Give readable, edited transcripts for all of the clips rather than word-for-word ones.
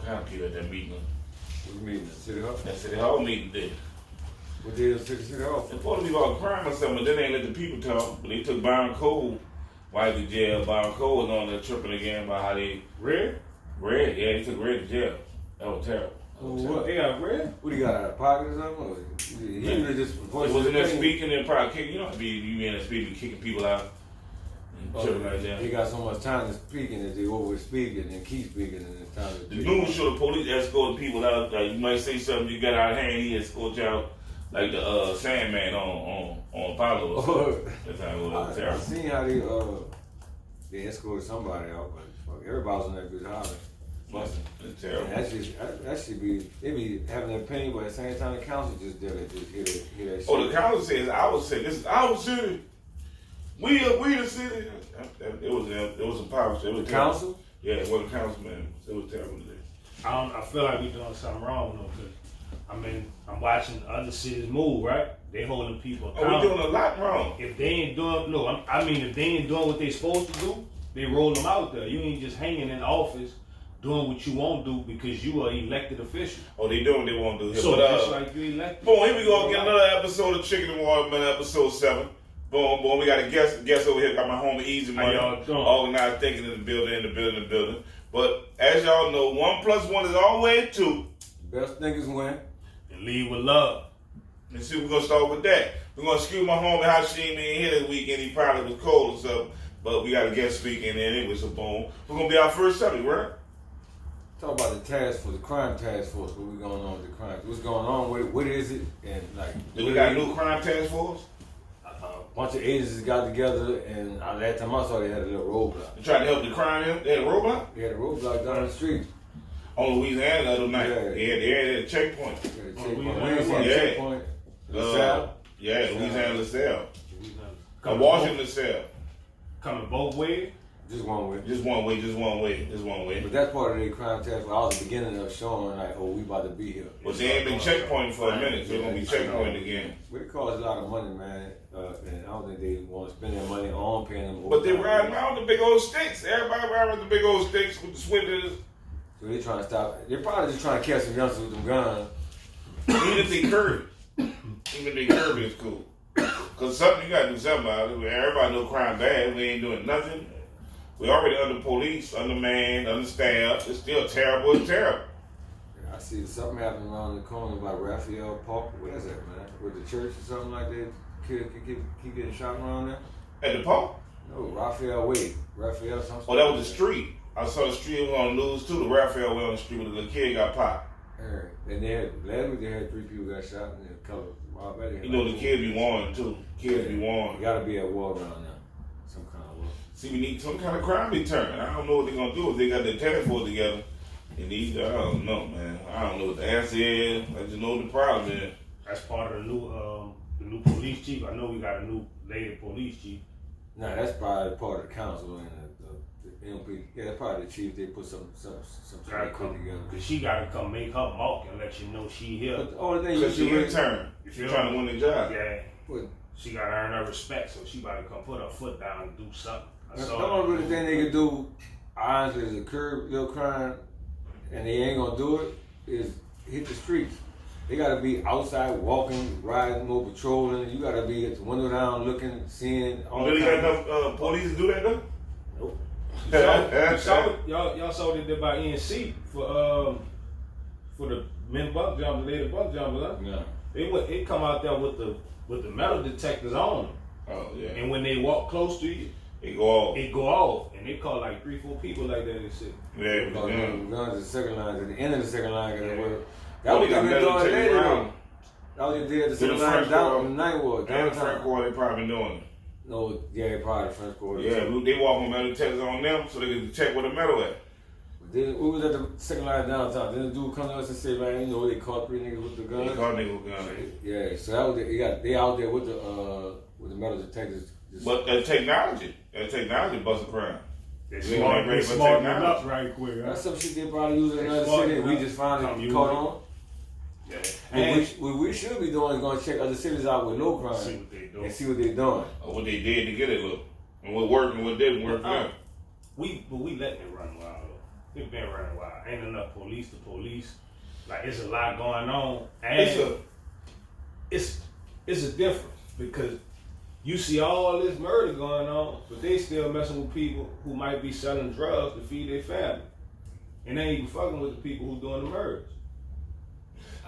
kind of people at that meeting. What do you mean, the City Hall? That City Hall meeting did. What did the City Hall? It's supposed to be about crime or something, but then they ain't let the people talk. But they took Byron Cole while he was in jail. Byron Cole was on there tripping again about how they... Red? Red, yeah, they took Red to jail. That was terrible. What? They got Red? What, he got out of pocket or something? He was just... He wasn't there speaking and probably kicking... You know, you in there speaking, kicking people out. Like that. They got so much time to speak and they over speak and then keep speaking and it's time to the news show the police escorting people out. Like you might say something you got out of hand, he escort you out like the Sandman on Apollo. That's how it was. I seen how they escorted somebody out, but everybody was on that bitch hollering. It's terrible. That should be, they be having their opinion, but at the same time the council just did it, just hear that shit. Oh, the council says our city. This is our city. We the city. It was a power shit. The council? Yeah, it was a councilman. It was terrible today. I feel like we're doing something wrong though, because I mean I'm watching other cities move, right? They holding people accountable. Oh, we doing a lot wrong. If they ain't doing if they ain't doing what they supposed to do, they roll them out there. You ain't just hanging in office doing what you won't do because you are elected official. Oh, they doing what they won't do. So just like you elected. Boom, here we go. Get another episode of Chicken and Watermelon, episode 7. Boom, we got a guest over here. Got my homie Eazy Money. Organized thinking in the building. But as y'all know, 1 + 1 is always 2. Best thinkers win. And lead with love. And see, we're gonna start with that. We're gonna excuse my homie Hashim in here this weekend. He probably was cold or something. But we got a guest speaking anyway, so boom. We're gonna be our first subject, right? Talk about the task force, the crime task force. What we going on with the crime? What's going on with it? What is it? And like, do we got a new crime task force? A bunch of agencies got together, and last time I saw they had a little roadblock. They tried to help the crime. They had a roadblock? They had a roadblock down the street. On Louisiana the other night. Yeah. They had a checkpoint. Checkpoint. LaSalle. Yeah, Louisiana LaSalle. Washington LaSalle. Coming both ways? Just one way. Just one way. But that's part of the crime task force. I was the beginning of showing like, oh, we about to be here. But they ain't been checkpointing for a minute, so they're going to be checkpointing again. But it costs a lot of money, man. And I don't think they want to spend their money on paying them. But they're riding around with the big old sticks. Everybody riding with the big old sticks with the swindlers. So they're trying to stop. They're probably just trying to catch some youngsters with them guns. Even if they curb it. Even if they curb it, it's cool. Because something, you got to do something about it. Everybody know crime bad. We ain't doing nothing. We already under police, undermanned, understaffed. It's still terrible. It's terrible. I see something happening around the corner by Raphael Park. What is that, man? With the church or something like that? Kid keep getting shot around there? At the park? No, Raphael something. Oh, that was the street. I saw the street on the news too. The Raphael went on the street where the little kid got popped. Yeah. And last week they had 3 people got shot and a couple. You know the kids be warned too. Kids be warned. You gotta be at war around now. Some kind of war. See, we need some kind of crime deterrent. I don't know what they're gonna do if they got their task force together. And these, I don't know, man. I don't know what the answer is. I just know what the problem is. That's part of the new police chief. I know we got a new lady police chief. Nah, that's probably part of the council and the MP. Yeah, that's probably the chief. They put some Gotta come together. Cause she gotta come make her mark and let you know she here. But the only thing Because she intern. She's trying to win the job. Yeah. What? She gotta earn her respect, so she about to come put her foot down and do something. The only really thing they could do, honestly, is a curb little crime, and they ain't gonna do it, is hit the streets. They gotta be outside walking, riding, more patrolling. You gotta be at the window down looking, seeing all Really got enough police to do that though? Nope. Y'all saw what they did by ENC for the men buck jumper, lady buck jumper, huh? Yeah. They come out there with the metal detectors on them. Oh yeah. And when they walk close to you, it go off. It go off. And they call like 3-4 people like that and shit. Yeah, guns the second line, at the end of the second line, that was what they been doing later though. That was what they did the second line down in the night ward. And the front court they probably been doing it. No, yeah, probably the French Quarter. Yeah, they walk with metal detectors on them so they can detect where the metal at. Then we was at the second line downtown. Then the dude come to us and say, man, you know, they caught 3 niggas with the guns. They caught niggas with guns. Yeah, so that was they out there with the metal detectors. But that technology busts a crime. They smarten it up right quick. Huh? That's some shit they probably use in another city. We just finally caught on. Yeah. What we should be doing is going to check other cities out with low crime and see what they're doing. Or what they did to get it look. And what worked and what didn't work for them. We letting it run wild. It's been running wild. Ain't enough police to police. Like it's a lot going on, and it's a difference because you see all this murder going on, but they still messing with people who might be selling drugs to feed their family, and they ain't even fucking with the people who doing the murders.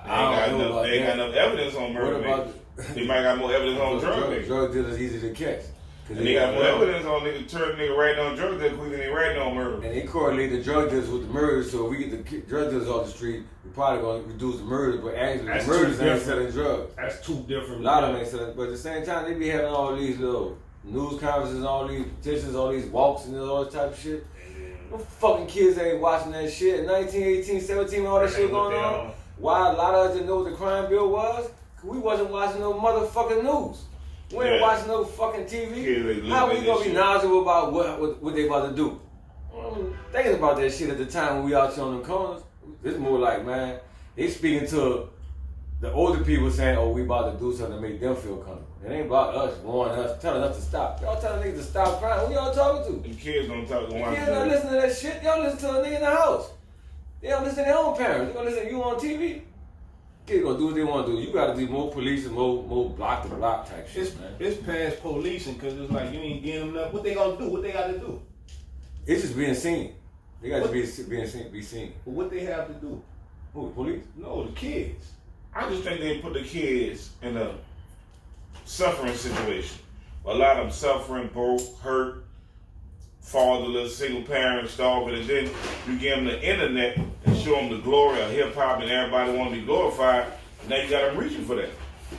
They ain't got enough evidence on murder. They might got more evidence on drug. Drug dealers easy to catch. And they got more evidence on niggas turn nigga writing on drug dealers quicker than they writing on murder. And they correlate the drug dealers with the murders, so if we get the drug dealers off the street, we probably gonna reduce the murders, but actually the murders ain't selling drugs. That's two different. A lot of them ain't selling, but at the same time they be having all these little news conferences, all these petitions, all these walks and all that type of shit. Them fucking kids ain't watching that shit. In 19, 18, 17, all that shit going on. Why a lot of us didn't know what the crime bill was? Cause we wasn't watching no motherfucking news. We ain't watching no fucking TV. How we gonna be knowledgeable about what they about to do? Thinking about that shit at the time when we out here on the corners, it's more like, man, they speaking to the older people saying, oh, we about to do something to make them feel comfortable. It ain't about us warning us, telling us to stop. Y'all telling niggas to stop crime. Who y'all talking to? The kids don't talk to one. Kids don't listen to that shit. Y'all listen to a nigga in the house. They don't listen to their own parents. They gonna listen to you on TV. Kids gonna do what they want to do. You gotta do more police and more block to block type shit, man. It's past policing because it's like you ain't getting them enough. What they gonna do? What they gotta do? It's just being seen. They gotta be seen. But what they have to do? Who, the police? No, the kids. I just think they put the kids in a suffering situation. A lot of them suffering, broke, hurt, fatherless, single parents, starving, and then you give them the internet and show them the glory of hip hop and everybody want to be glorified. Now you got them reaching for that.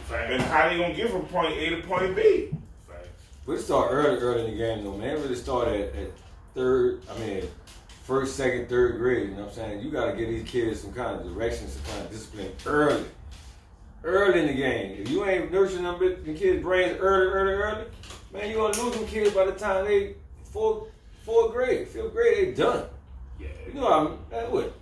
Fact. And how they gonna get from point A to point B? Fact. But it started early in the game though, man. It really started at first, second, third grade. You know what I'm saying? You gotta give these kids some kind of direction, some kind of discipline early. Early in the game. If you ain't nurturing them kids' brains early, man, you gonna lose them kids by the time they fourth grade, fifth grade, they done. Yeah. You know what?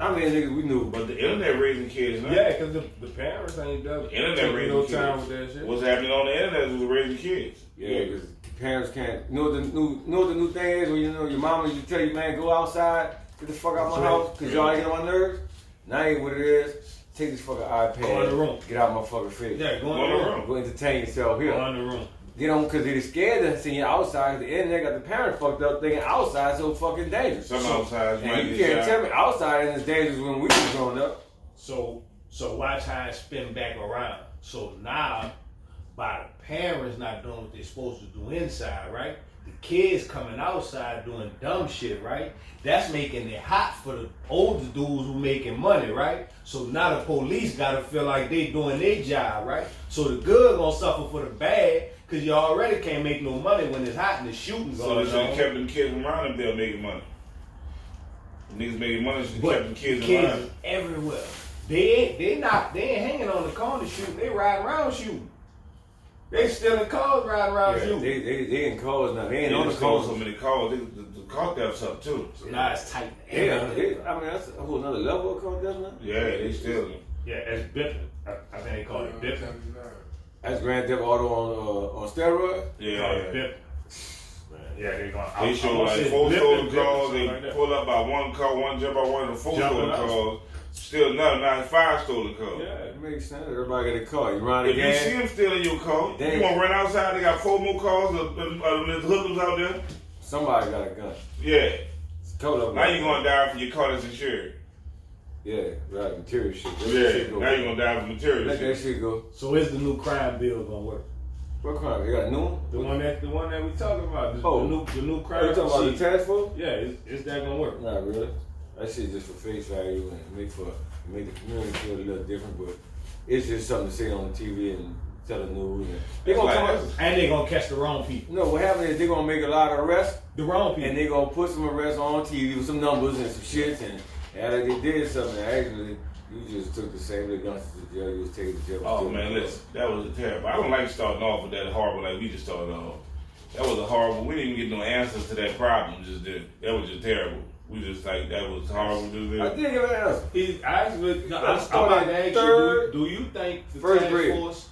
How many niggas we knew? But the internet raising kids now. Yeah, because the parents ain't done. The internet raising no kids. time with that shit. What's happening on the internet is raising kids. Yeah, because parents can't. You know what the new thing is when you know your mama used to tell you, man, go outside, get the fuck out my house, because y'all ain't get on my nerves. Now ain't what it is. Take this fucking iPad. Go in the room. Get out my fucking face. Yeah, go in the room. Go entertain yourself here. Go in the room. You know, because they're scared to see you outside. The internet got the parents fucked up thinking outside so fucking dangerous. Some outside and you can't tell me outside ain't as dangerous when we was growing up. So watch how it spin back around. So now, by the parents not doing what they're supposed to do inside, right? The kids coming outside doing dumb shit, right? That's making it hot for the older dudes who making money, right? So now the police gotta feel like they doing their job, right? So the good gonna suffer for the bad, cause you already can't make no money when it's hot and the shooting So going they should have on. kept them kids around them there making money. Niggas making money should have But kept them kids kids around. is everywhere. They ain't hanging on the corner shooting. They riding around shooting. They stealing cars, riding around shooting. They in cars now. They ain't on the stole cars. so many cars. The car thefts up too. So now it's tight. Yeah, that's a whole nother level of car theft now. Yeah, they stealing. Yeah, it's bipping. I think they call it bipping. That's Grand Theft Auto on steroids. Yeah. Bipping. Yeah, they going. They show like 4 stolen cars. They pull up by one car, one jump by one of the 4 stolen cars. Still nothing. Now it's 5 stolen cars. Yeah, it makes sense. Everybody got a car. You run If again. you see them stealing your car, you want to run outside. They got 4 more cars. There's hookers out there. Somebody got a gun. Yeah. Now you're gonna die for your car that's insured. Yeah, right. Material shit. Now you're gonna die for material Let shit. that shit go. So is the new crime bill gonna work? What crime? You got a new one? The one that we talking about. The new crime. Are you talking about the task force? Yeah, is that gonna work? Not really. That shit just for face value and make the community feel a little different, but it's just something to say on the TV and tell the news. And they gonna come up, and they gonna catch the wrong people. No, what happened is they gonna make a lot of arrests. The wrong people. And they gonna put some arrests on TV with some numbers and some shit, and after they did something, actually, you just took the same little guns to jail. You was taken to jail. Oh man, listen, that was terrible. I don't like starting off with that horrible like we just started off. That was a horrible. We didn't even get no answers to that problem. Just did. That was just terrible. We just like that was horrible to do. I did give an answer. I'm about to ask you, do you think the first task grade force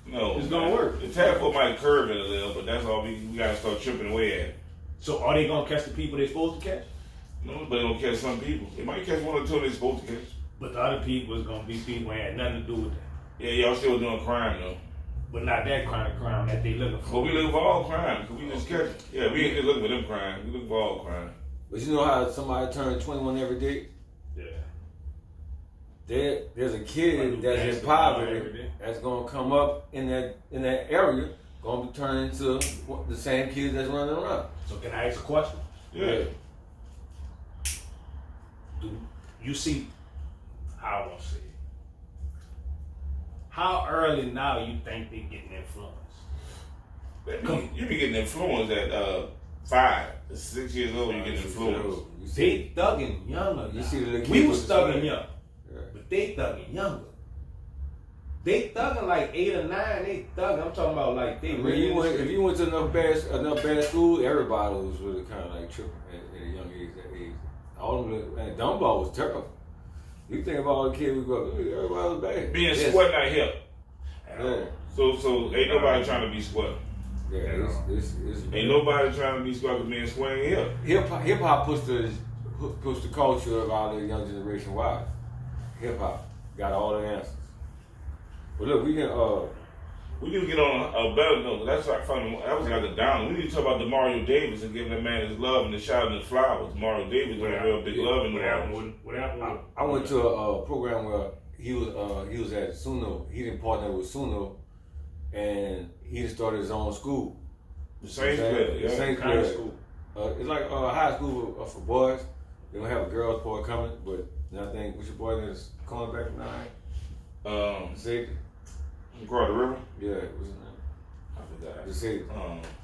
is gonna work? The task force might curve it a little, but that's all we gotta start chipping away at. So are they gonna catch the people they're supposed to catch? Nobody don't catch some people. They might catch one or two they're supposed to catch. But the other people is gonna be people who had nothing to do with that. Yeah, y'all still doing crime though. But not that kind of crime that they looking for. But we looking for all crime, cause we just catch it. Yeah, we ain't just looking for them crime. We looking for all crime. But you know how somebody turns 21 every day? Yeah. There's a kid that's in poverty that's gonna come up in that area, gonna be turned into the same kids that's running around. So can I ask a question? Yeah. Do you see how I want to say it? How early now you think they getting influenced? You be getting influenced at 5, 6 years old. You getting influenced. They thugging younger. You see the little we kids was with the thugging swing. young, Yeah. but they thugging younger. They thugging like 8 or 9. They thugging. I'm talking about like they. I mean, really if you went to enough bad school, everybody was really kind of like tripping at a young age. That age, all of them, and Dumbo was terrible. You think about all the kids we grew up, everybody was bad. Being squat not hip. Yeah. So ain't nobody trying to be squat. Yeah, it's Ain't nobody trying to be squat because being squat ain't hip. Hip hop pushed the culture of our young generation wide. Hip hop got all the answers. But look, we need to get on a better note. That's like funny. That was like a down. We need to talk about Mario Davis and giving that man his love and the shout and the flowers. Mario Davis got a real big love in the world. What happened? I went to a program where he was at Suno. He didn't partner with Suno, and he just started his own school. The same player, yeah. Same Kind of player. school. It's like a high school for boys. They don't have a girls part coming, but I think what's your boy that's calling back from nine? Safety. Across the river? Yeah, what's his name? I forgot. The safety.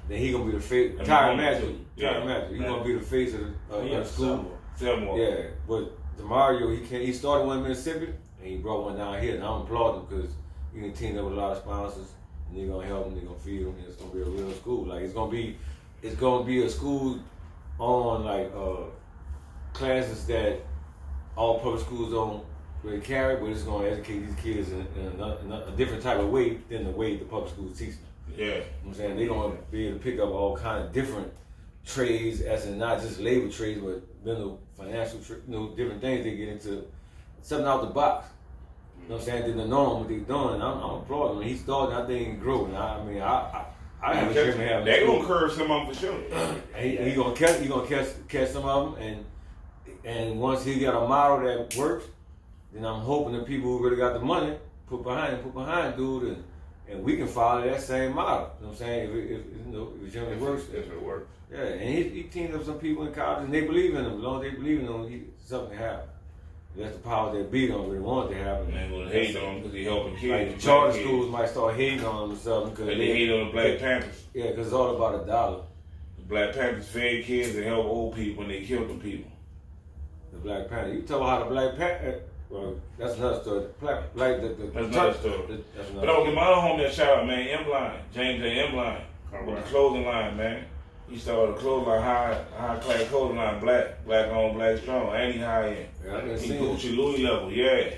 Then he gonna be the face. And Tyron Mahomes, Matthew. too. Tyron Yeah. Matthew. He gonna be the face of the school. Selmore. Yeah, but Mario, he started one in Mississippi and he brought one down here, and I'm applauding him because he can team up with a lot of sponsors and they're gonna help him, they're gonna feed him, and it's gonna be a real school. Like it's gonna be a school on like classes that all public schools don't really carry, but it's gonna educate these kids in a different type of way than the way the public schools teach them. Yeah. You know what I'm saying? They're gonna be able to pick up all kind of different trades, as in not just labor trades, but financial, different things they get into, something out the box. You know what I'm saying? They didn't know what they're doing. I'm applauding him. He's starting, I think he can grow. And I have a dream of having They're gonna curve some of them for sure. He gonna catch some of them, and once he got a model that works, then I'm hoping that people who really got the money put behind dude, and we can follow that same model. You know what I'm saying? If it generally works, If it works. yeah, and he teamed up some people in college, and they believe in him. As long as they believe in him, something can happen. That's the power that beat on really want it to happen. Man, gonna hate on him because he helping kids. Like the charter schools might start hating on him or something because they hate on the Black Panthers. Yeah, because it's all about a dollar. The Black Panthers fed kids and help old people, and they killed them people. The Black Panther. You tell how the Black Panther. Well, that's another story. That's another story. But I will give my other homie a shout out, man. M-Line, James A. M-Line, with the clothing line, man. He started a clothing line, high class clothing line, black on, black strong, and he high end. Yeah, he Gucci Louis level, yeah.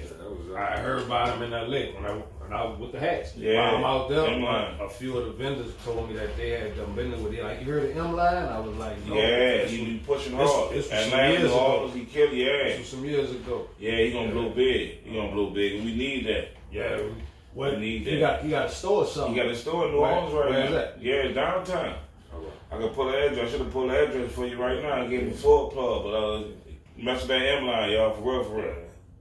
I heard about him in LA when I was with the hats. Yeah, while I'm out there, M-Line. a few of the vendors told me that they had done business with it. Like, you heard of M-Line? I was like, no. Yeah, he be pushing hard. This was and some years ago. He killed, yeah. This was some years ago. Yeah, he gonna blow big. He gonna blow big, and we need that. Yeah. We need that. He got a store or something. He got a store in New Orleans right now. Where is that? Yeah, downtown. I can pull the address. I should have pulled the address for you right now and gave him a full plug, but mess with that M-Line, y'all, for real.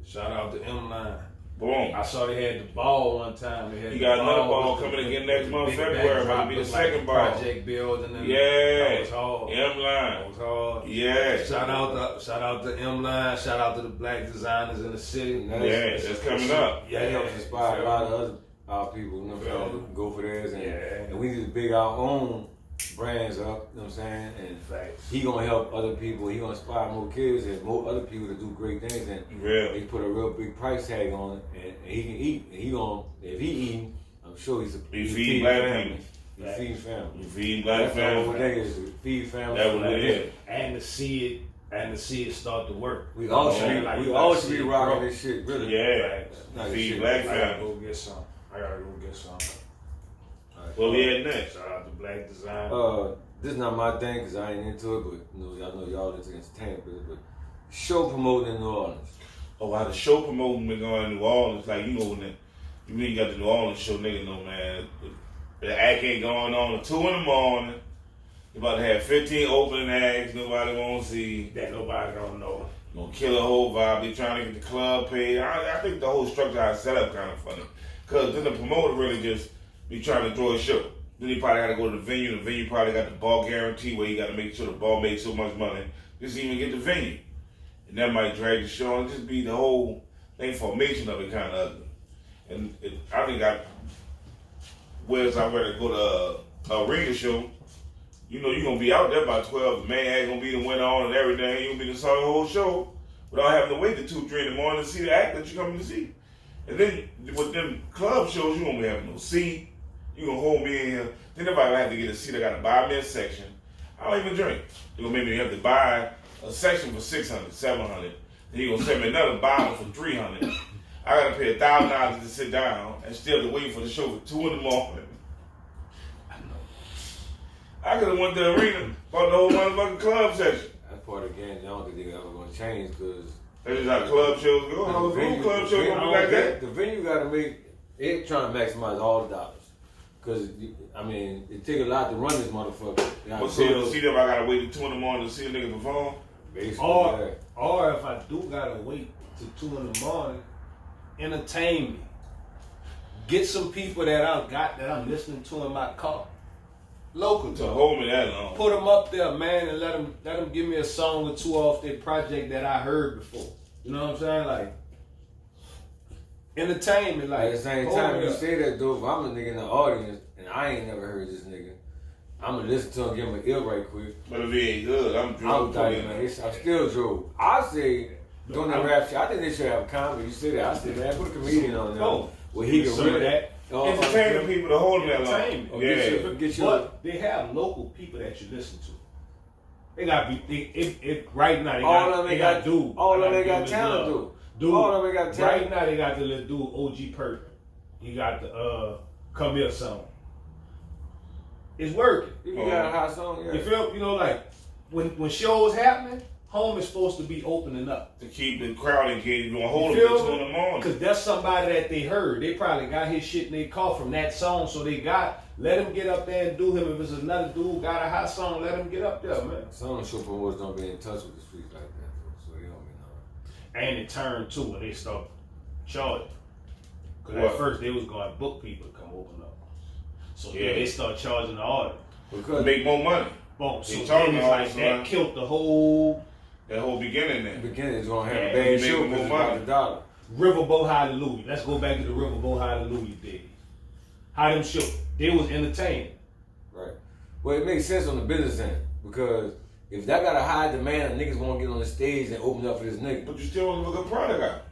Shout out to M-Line. Boom. I saw they had the ball one time. He got another ball coming again next month, February. It'll be the second ball. Project building. Yeah. That was hard. M-Line. That was hard. Yeah. Shout out to M-Line. Shout out to the black designers in the city. That's coming up. Yeah, it helps inspire a lot of our people, you know what I'm saying? Go for theirs, and we need to big our own brands up, you know what I'm saying? And he gonna help other people. He gonna inspire more kids and more other people to do great things. And he put a real big price tag on it, and he can eat. And he gonna, if he eating, I'm sure he's feeding black families. He feeds families. He feeding black families. That's the whole thing is feed families. That's what it is. And to see it start to work. We all should be rocking this shit, really. Yeah. Feed black families. I gotta go get some. Where we at next? Shout out to Black Design. this is not my thing because I ain't into it, but y'all know y'all into entertainment, but show promoting in New Orleans. Oh, how the show promoting been going in New Orleans, like when you got the New Orleans show, nigga, no man. The act ain't going on at 2 in the morning. You about to have 15 opening acts, nobody won't see. That nobody don't know. Gonna kill the whole vibe. They trying to get the club paid. I think the whole structure how it's set up kind of funny. Cause then the promoter really just be trying to throw a show. Then he probably got to go to the venue. The venue probably got the ball guarantee where he got to make sure the ball makes so much money just to even get the venue. And that might drag the show and just be the whole thing formation of it kind of ugly. And I think whereas I'd rather go to a arena show, you're going to be out there by 12. The man ain't going to be the winner on and everything. You're going to be the star of the whole show without having to wait till 2, 3 in the morning to see the act that you're coming to see. And then with them club shows, you won't be having no seat. You gonna hold me in here. Then nobody have to get a seat. I gotta buy me a section. I don't even drink. You gonna make me have to buy a section for $600, $700. Then you gonna send me another bottle for $300. I gotta pay $1,000 to sit down and still have to wait for the show for 2 in the morning. I know. I could have went to the arena, bought the whole motherfucking club section. That's part of the game. I don't think they're ever gonna change because That's just how club shows go. How the club show gonna be like that? The venue gotta make it trying to maximize all the dollars. Cause I mean, it take a lot to run this motherfucker. But see them, I gotta wait till 2 in the morning to see a nigga perform. Or if I do gotta wait till 2 in the morning, entertain me. Get some people that I'm listening to in my car. Local to hold me that long. Put them up there, man, and let them give me a song or two off their project that I heard before. You know what I'm saying? Like, entertain me. Like, at the same time, you say that though, if I'm a nigga in the audience and I ain't never heard this nigga, I'm gonna listen to him, give him an ear right quick. But if he ain't good, I'm drunk. I'm still drove. I say, doing the rap shit, I think they should have a comedy. You say that. I say, man, put a comedian on there. Oh, where he can really that. Entertain the people to hold them that long. Yeah. But they have local people that you listen to. They got right now. They got dude. All of them got talent, dude. All of them got talent. Right now they got the little dude OG Perk. He got the Come Here song. It's working. You got a hot song. Yeah. You feel? You know, like when shows happening, home is supposed to be opening up to keep the crowd engaged. You gonna hold them till 2 in the morning because that's somebody that they heard. They probably got his shit in their car from that song, so let him get up there and do him. If it's another dude got a hot song, let him get up there, man. Some of the show promoters don't be in touch with the streets like that, though, so they don't be knowing. And it turned too when they start charging. Because at first they was going to book people to come open up. So yeah, they start charging the artist. Because make more money. Boom. So then it's like that killed the whole... That whole beginning there. The beginning is going to have a bad show because it's $1. Riverboat Hallelujah. Let's go back to the Riverboat Hallelujah days. How them show? They was entertaining. Right. Well, it makes sense on the business end because if that got a high demand, niggas want to get on the stage and open up for this nigga. But you still want to look a good product out.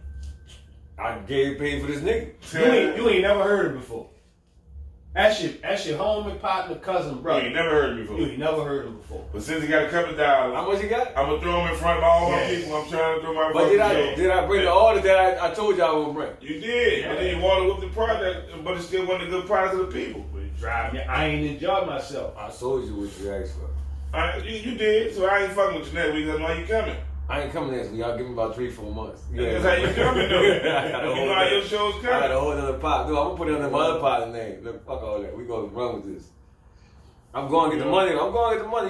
I gave paid for this nigga. You ain't never heard it before. That's your homie, partner, cousin, brother. You ain't never heard it before. You ain't never heard it before. But since he got a couple of dollars, how much he got? I'm gonna throw him in front of all my people. I'm trying to throw my. But did I bring the order that I told y'all I would bring? You did, but then you water with the product, but it still wasn't a good product to the people. I ain't enjoyed myself. I told you what you asked for. You did, so I ain't fucking with you next week. That's why you coming. I ain't coming next week. Y'all give me about 3-4 months. Yeah, that's how you coming, though. You know how your show's coming. I got a whole other pot. Dude, I'm gonna put it on my other pot name. Look, fuck all that. We gonna run with this. I'm going to get the money. You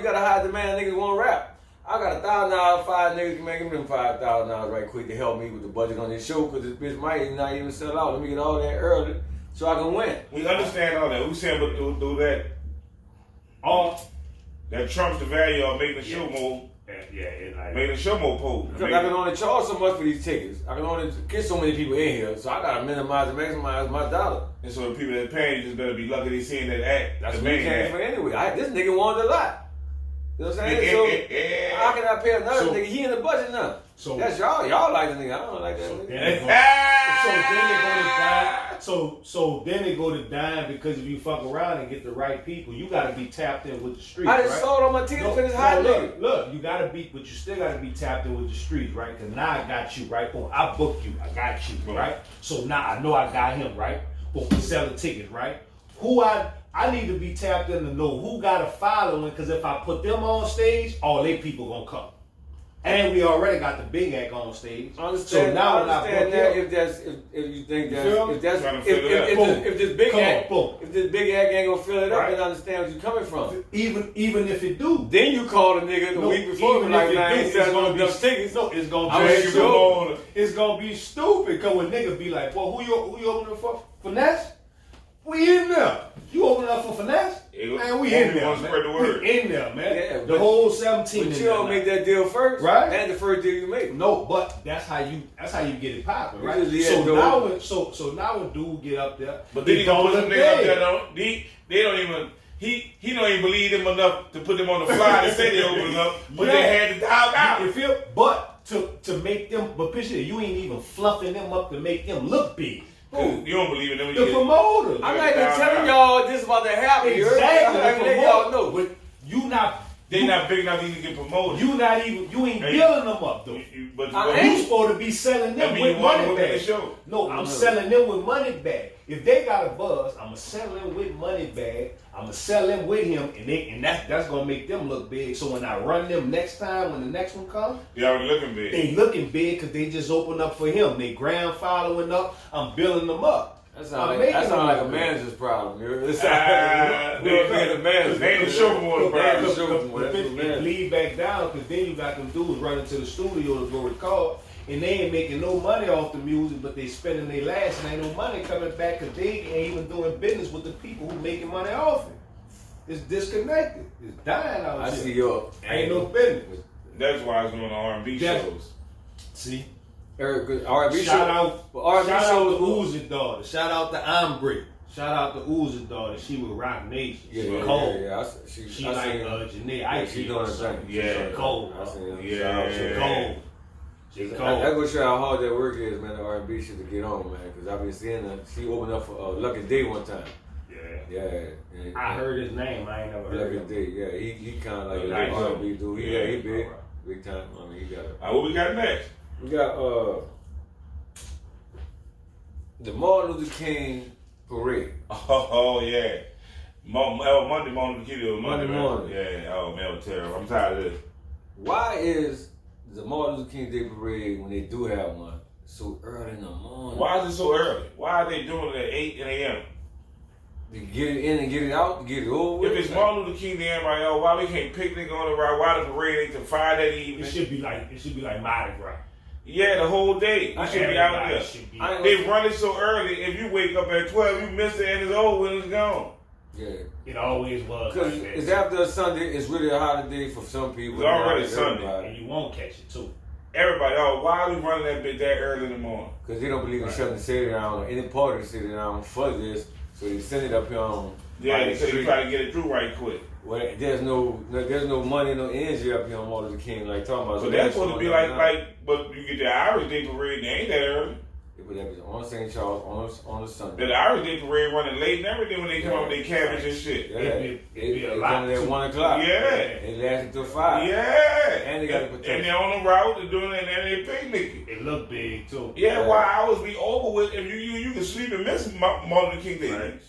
got a high demand, niggas want to rap. I got $1,000, 5 niggas can make them $5,000 right quick to help me with the budget on this show because this bitch might not even sell out. Let me get all that early so I can win. We understand all that. We saying but do that. That trumps the value of making the show more. Making the show more potent. Because I can only charge so much for these tickets. I can only get so many people in here, so I gotta minimize and maximize my dollar. And so the people that paying you just better be lucky they seeing that act. That's what we came for anyway. This nigga wanted a lot. You know what I'm saying? So how can I pay another nigga? He in the budget now. So that's y'all. Y'all like the nigga. I don't like that nigga. So then they go to dime because if you fuck around and get the right people, you gotta be tapped in with the streets. I just sold on my team for this hot nigga. Look, you gotta be, but you still gotta be tapped in with the streets, right? Cause now I got you, right? Boom, I booked you, I got you, right? So now I know I got him, right? Boom, we sell the tickets, right? Who I I need to be tapped in to know who got a following, because if I put them on stage, all they people gonna come. And we already got the big act on stage. I understand. So now I understand that if you think that if this big act if this big act ain't gonna fill it up, then I understand where you're coming from. Even if it do, then you call the nigga the week before even like, if man, it do, it's gonna be tickets. No, it's gonna I'm be ready to stupid. go. It's gonna be stupid because when nigga be like, well, who you opening for? Finesse? We in there. You opening up for Finesse? Man, we in there, man. We in there, man. Yeah, the whole 17. But you don't make that deal first, right? That's the first deal you make. No, but that's how you get it popping, right? So now when dude get up there, but then he gonna put them niggas up there. They don't even. He don't even believe them enough to put them on the fly to say they open up, but they had to dog out. You feel? But to make them, but picture you ain't even fluffing them up to make them look big. You don't believe in them. The promoters. I'm not even telling y'all this about to happen. Exactly. I'm letting y'all know. But you not. They not big enough to even get promoted. You ain't building them up though. You supposed to be selling them with money back. No, I'm selling them with money back. If they got a buzz, I'ma sell them with money back. I'ma sell them with him, and that's gonna make them look big. So when I run them next time, when the next one comes, they already looking big. They looking big because they just opened up for him. They ground following up. I'm building them up. That sounds like a manager's problem. It's being a manager. They ain't the show more. It bleed back down because then you got them dudes running to the studio to go record. And they ain't making no money off the music, but they spending their last and ain't no money coming back because they ain't even doing business with the people who making money off it. It's disconnected. It's dying out here. I see your ain't no business. That's why it's doing R&B shows. See? R&B shout out to shows. Uzi daughter. Shout out to Ombre. Shout out to Uzi daughter. She with Rock Nation. Yeah. She like Janae. I she doing the thing. Yeah. Cold. Yeah. Cold. That's what show how hard that work is, man. The R&B shit to get on, man. Because I've been seeing her. She opened up for Lucky Day one time. Yeah. I heard his name. I ain't never heard Lucky Day. Yeah, he kind of like an R&B dude. He big time. I mean, he got it. What we got next? We got the Martin Luther King parade. Oh yeah. Monday morning, Monday morning. Yeah. Oh man, it was terrible. I'm tired of this. Why is the Martin Luther King Day parade, when they do have one, so early in the morning? Why is it so early? Why are they doing it at 8 a.m.? To get it in and get it out, to get it over with? If it's Martin Luther King Day, everybody, why we can't picnic on the ride? Why the parade ain't till 5 that evening? It should be like Mardi Gras. Yeah, the whole day. You should be out there. They run it so early. If you wake up at 12, you miss it and it's over when it's gone. Yeah. It always was. Because it's after a Sunday, it's really a holiday for some people. It's already Sunday. And you won't catch it too. Everybody, why are we running that bitch that early in the morning? Because they don't believe in shutting the city down or any part of the city down for this. So they send it up here on. Yeah, they try to get it through right quick. Well, there's no money, no energy up here on Martin Luther King, like talking about. So that's supposed to be but you get the Irish Day parade, they ain't that early. But that was on St. Charles on a Sunday. The Irish Day parade running late and everything when they come up with their cabbage and shit. Yeah, it'd be a lot. At 1 o'clock. Yeah. It lasted till 5. Yeah. And they got to protect. And they're on the route, they're doing it, and they picnicking. It look big too. Yeah, why hours be over with if you can sleep and miss Martin Luther King Day. Right.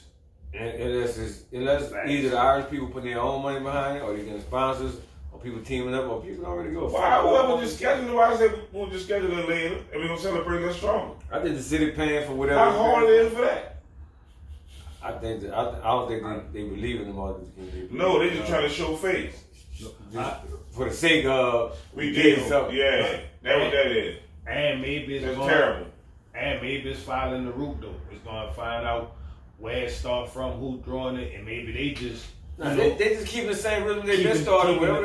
Unless either the Irish people put their own money behind it, or they getting sponsors, or people teaming up, or people already go. Why whoever just schedule it? I said we'll just schedule it later, and we're gonna celebrate it stronger. I think the city paying for whatever. How hard it is for that? I think that I don't think they believe in the Martin Luther King Day. No, they just trying to show face. For the sake of we did something. Yeah, that's what that is. And maybe it's terrible. And maybe it's following the route though. It's gonna find out where it start from, who drawing it, and maybe they just they just keep the same rhythm they been started. Right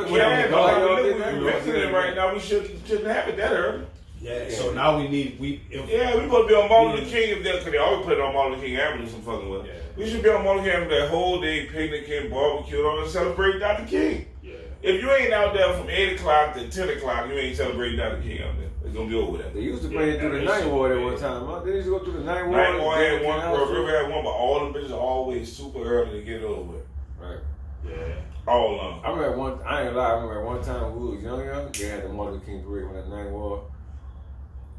now we shouldn't have it that early. Yeah. So now we supposed to be on Martin Luther King because they always put it on Martin Luther King Avenue some fucking way. Yeah. We should be on Martin Luther King Avenue that whole day, picnicking, barbecue, and celebrating Dr. King. Yeah. If you ain't out there from 8 o'clock to 10 o'clock, you ain't celebrating Dr. King out there. It's gonna be over there. They used to bring it through the Ninth Ward at one time, huh? They used to go through the Ninth Ward. Ninth Ward had one, River had one, but all the bitches are always super early to get it over with. Right. Yeah. All along. I remember I ain't gonna lie, I remember one time when we was young, they had the Martin Luther King parade on that Ninth Ward.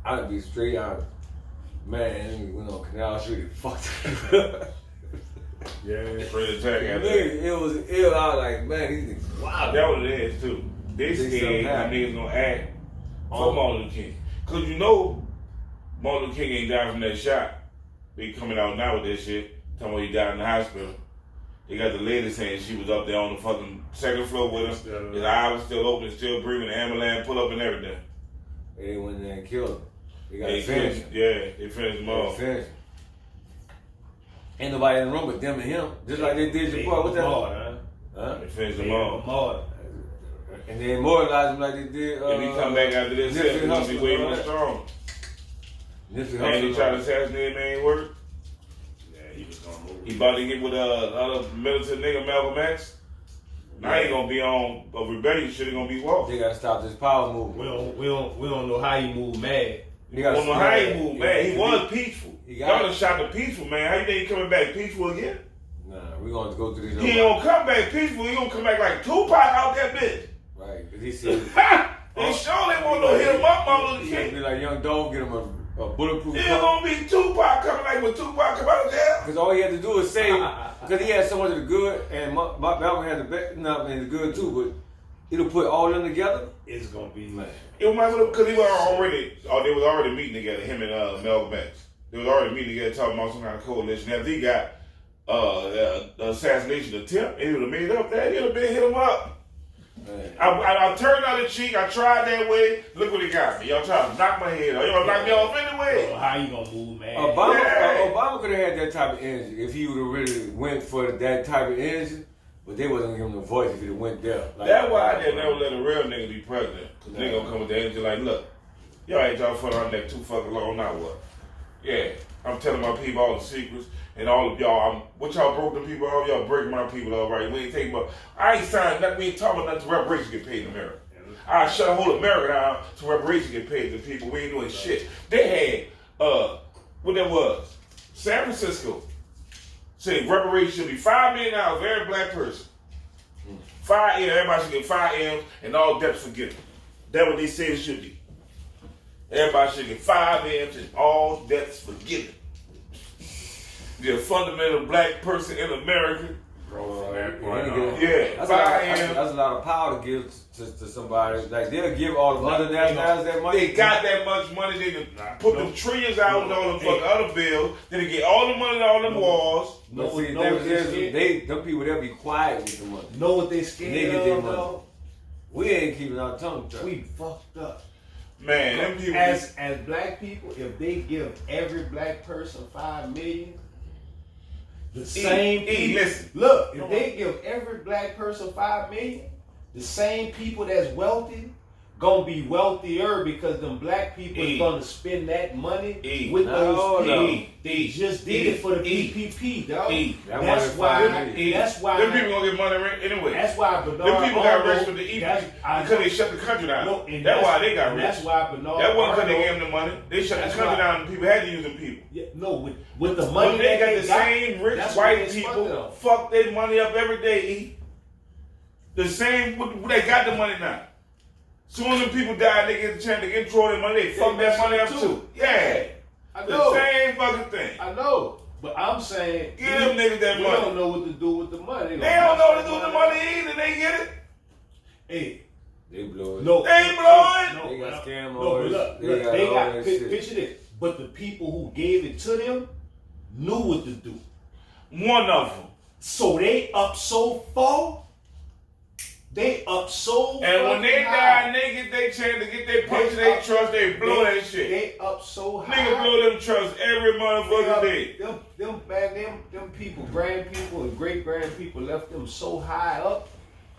I'd be straight out. Man, we went on Canal Street and fucked. Yeah. Straight attack after that. It was ill. I was like, man, these niggas wild. That what it is too. They scared how niggas gonna act for Martin Luther King. Cause you know Martin Luther King ain't died from that shot. They coming out now with that shit. Talking about he died in the hospital. They got the lady saying she was up there on the fucking second floor with him. His eyes was still open, still breathing. The ambulance pull up and everything. They went in there and killed him. They got They to finish him. Yeah, they finished him off. Ain't nobody in the room but them and him. Just like they did your boy. What's that? Huh? They finished him off. And they immortalized him like they did. If he come back after this, he's gonna be way more strong. And he tried to assassinate him, ain't work. Yeah, he was gonna move. He about to get with other militant nigga Malcolm X. Now he gonna be on a rebellion shit. He gonna be walked. They gotta stop this power movement. We don't know how he moved mad. We don't know how he moved, man. He was peaceful. Y'all done shot the peaceful, man. How you think he coming back peaceful again? Nah, we gonna go through this. He ain't gonna come back peaceful. He gonna come back like Tupac out that bitch. Right, cause he said. They sure they want to hit him up, Martin Luther King. Be like Young Dog, get him a bulletproof. It's gonna be Tupac coming like when Tupac come out of jail. Because all he had to do is say, because he had so much of the good, and Malcolm had the bad, and the good too, but it'll put all them together. It's gonna be man. It was because they was already meeting together, him and Malcolm X. They was already meeting together talking about some kind of coalition. After he got the assassination attempt, and he would have made up that, he would have been hit him up. I turned on the cheek. I tried that way. Look what he got me. Y'all trying to knock my head off. Y'all knock me off anyway. So how you gonna move, man? Obama could have had that type of energy if he would have really went for that type of energy. But they wasn't giving him the voice if he'd have went there. Like, that's why I didn't never let a real nigga be president. Because they gonna come with the energy like, look, y'all ain't y'all foot on that too fucking long, now what? Yeah, I'm telling my people all the secrets. And all of y'all, what y'all broke the people off, y'all break my people off, right? We ain't taking about, I ain't signed nothing, we ain't talking about nothing to reparations get paid in America. I shut the whole America down to reparations get paid to people. We ain't doing shit. They had, what that was, San Francisco said reparations should be $5 million for every black person. 5 M, everybody should get 5 M's and all debts forgiven. That's what they said it should be. Everybody should get 5 M's and all debts forgiven. The fundamental black person in America. That's a lot of power to give to somebody. Like they'll give all the other nationalities that money. They got that much money. They can put them trillions out with all the fucking other bills. Then they get all the money on all them walls. Them people they'll be quiet with the money. Know what they scared of though? We ain't keeping our tongue tied. We fucked up. Man, them people as black people, if they give every black person $5 million. The same people, listen. Look, if they give every black person $5 million, the same people that's wealthy gonna be wealthier because them black people is gonna spend that money with those people. They just did it for the PPP, dog. That's why. Them people gonna get money anyway. That's why Bernard. Them people got rich with the EP because they shut the country down. No, that's why they got rich. That's why Bernard. That wasn't because they gave them the money. They shut the country down and people had to use them people. Yeah, no, with the money they got the same rich white people fuck their money up every day. The same, they got the money now. Soon as them people die, they get the chance to control their money. They fuck that money up too. Yeah, I know. The same fucking thing. I know, but I'm saying give them niggas that money. They don't know what to do with the money. They don't know what to do with the money either. They get it. Hey, they blow it. No, they ain't blowing. No, they got scam look, they got picture this. But the people who gave it to them knew what to do. One of them. So they up so far. They up so and when they die and they get their chance to get their punch they trust, they blow that shit. They up so high. Niggas blow them trusts every motherfucking day. Them people, grand people and great grand people left them so high up,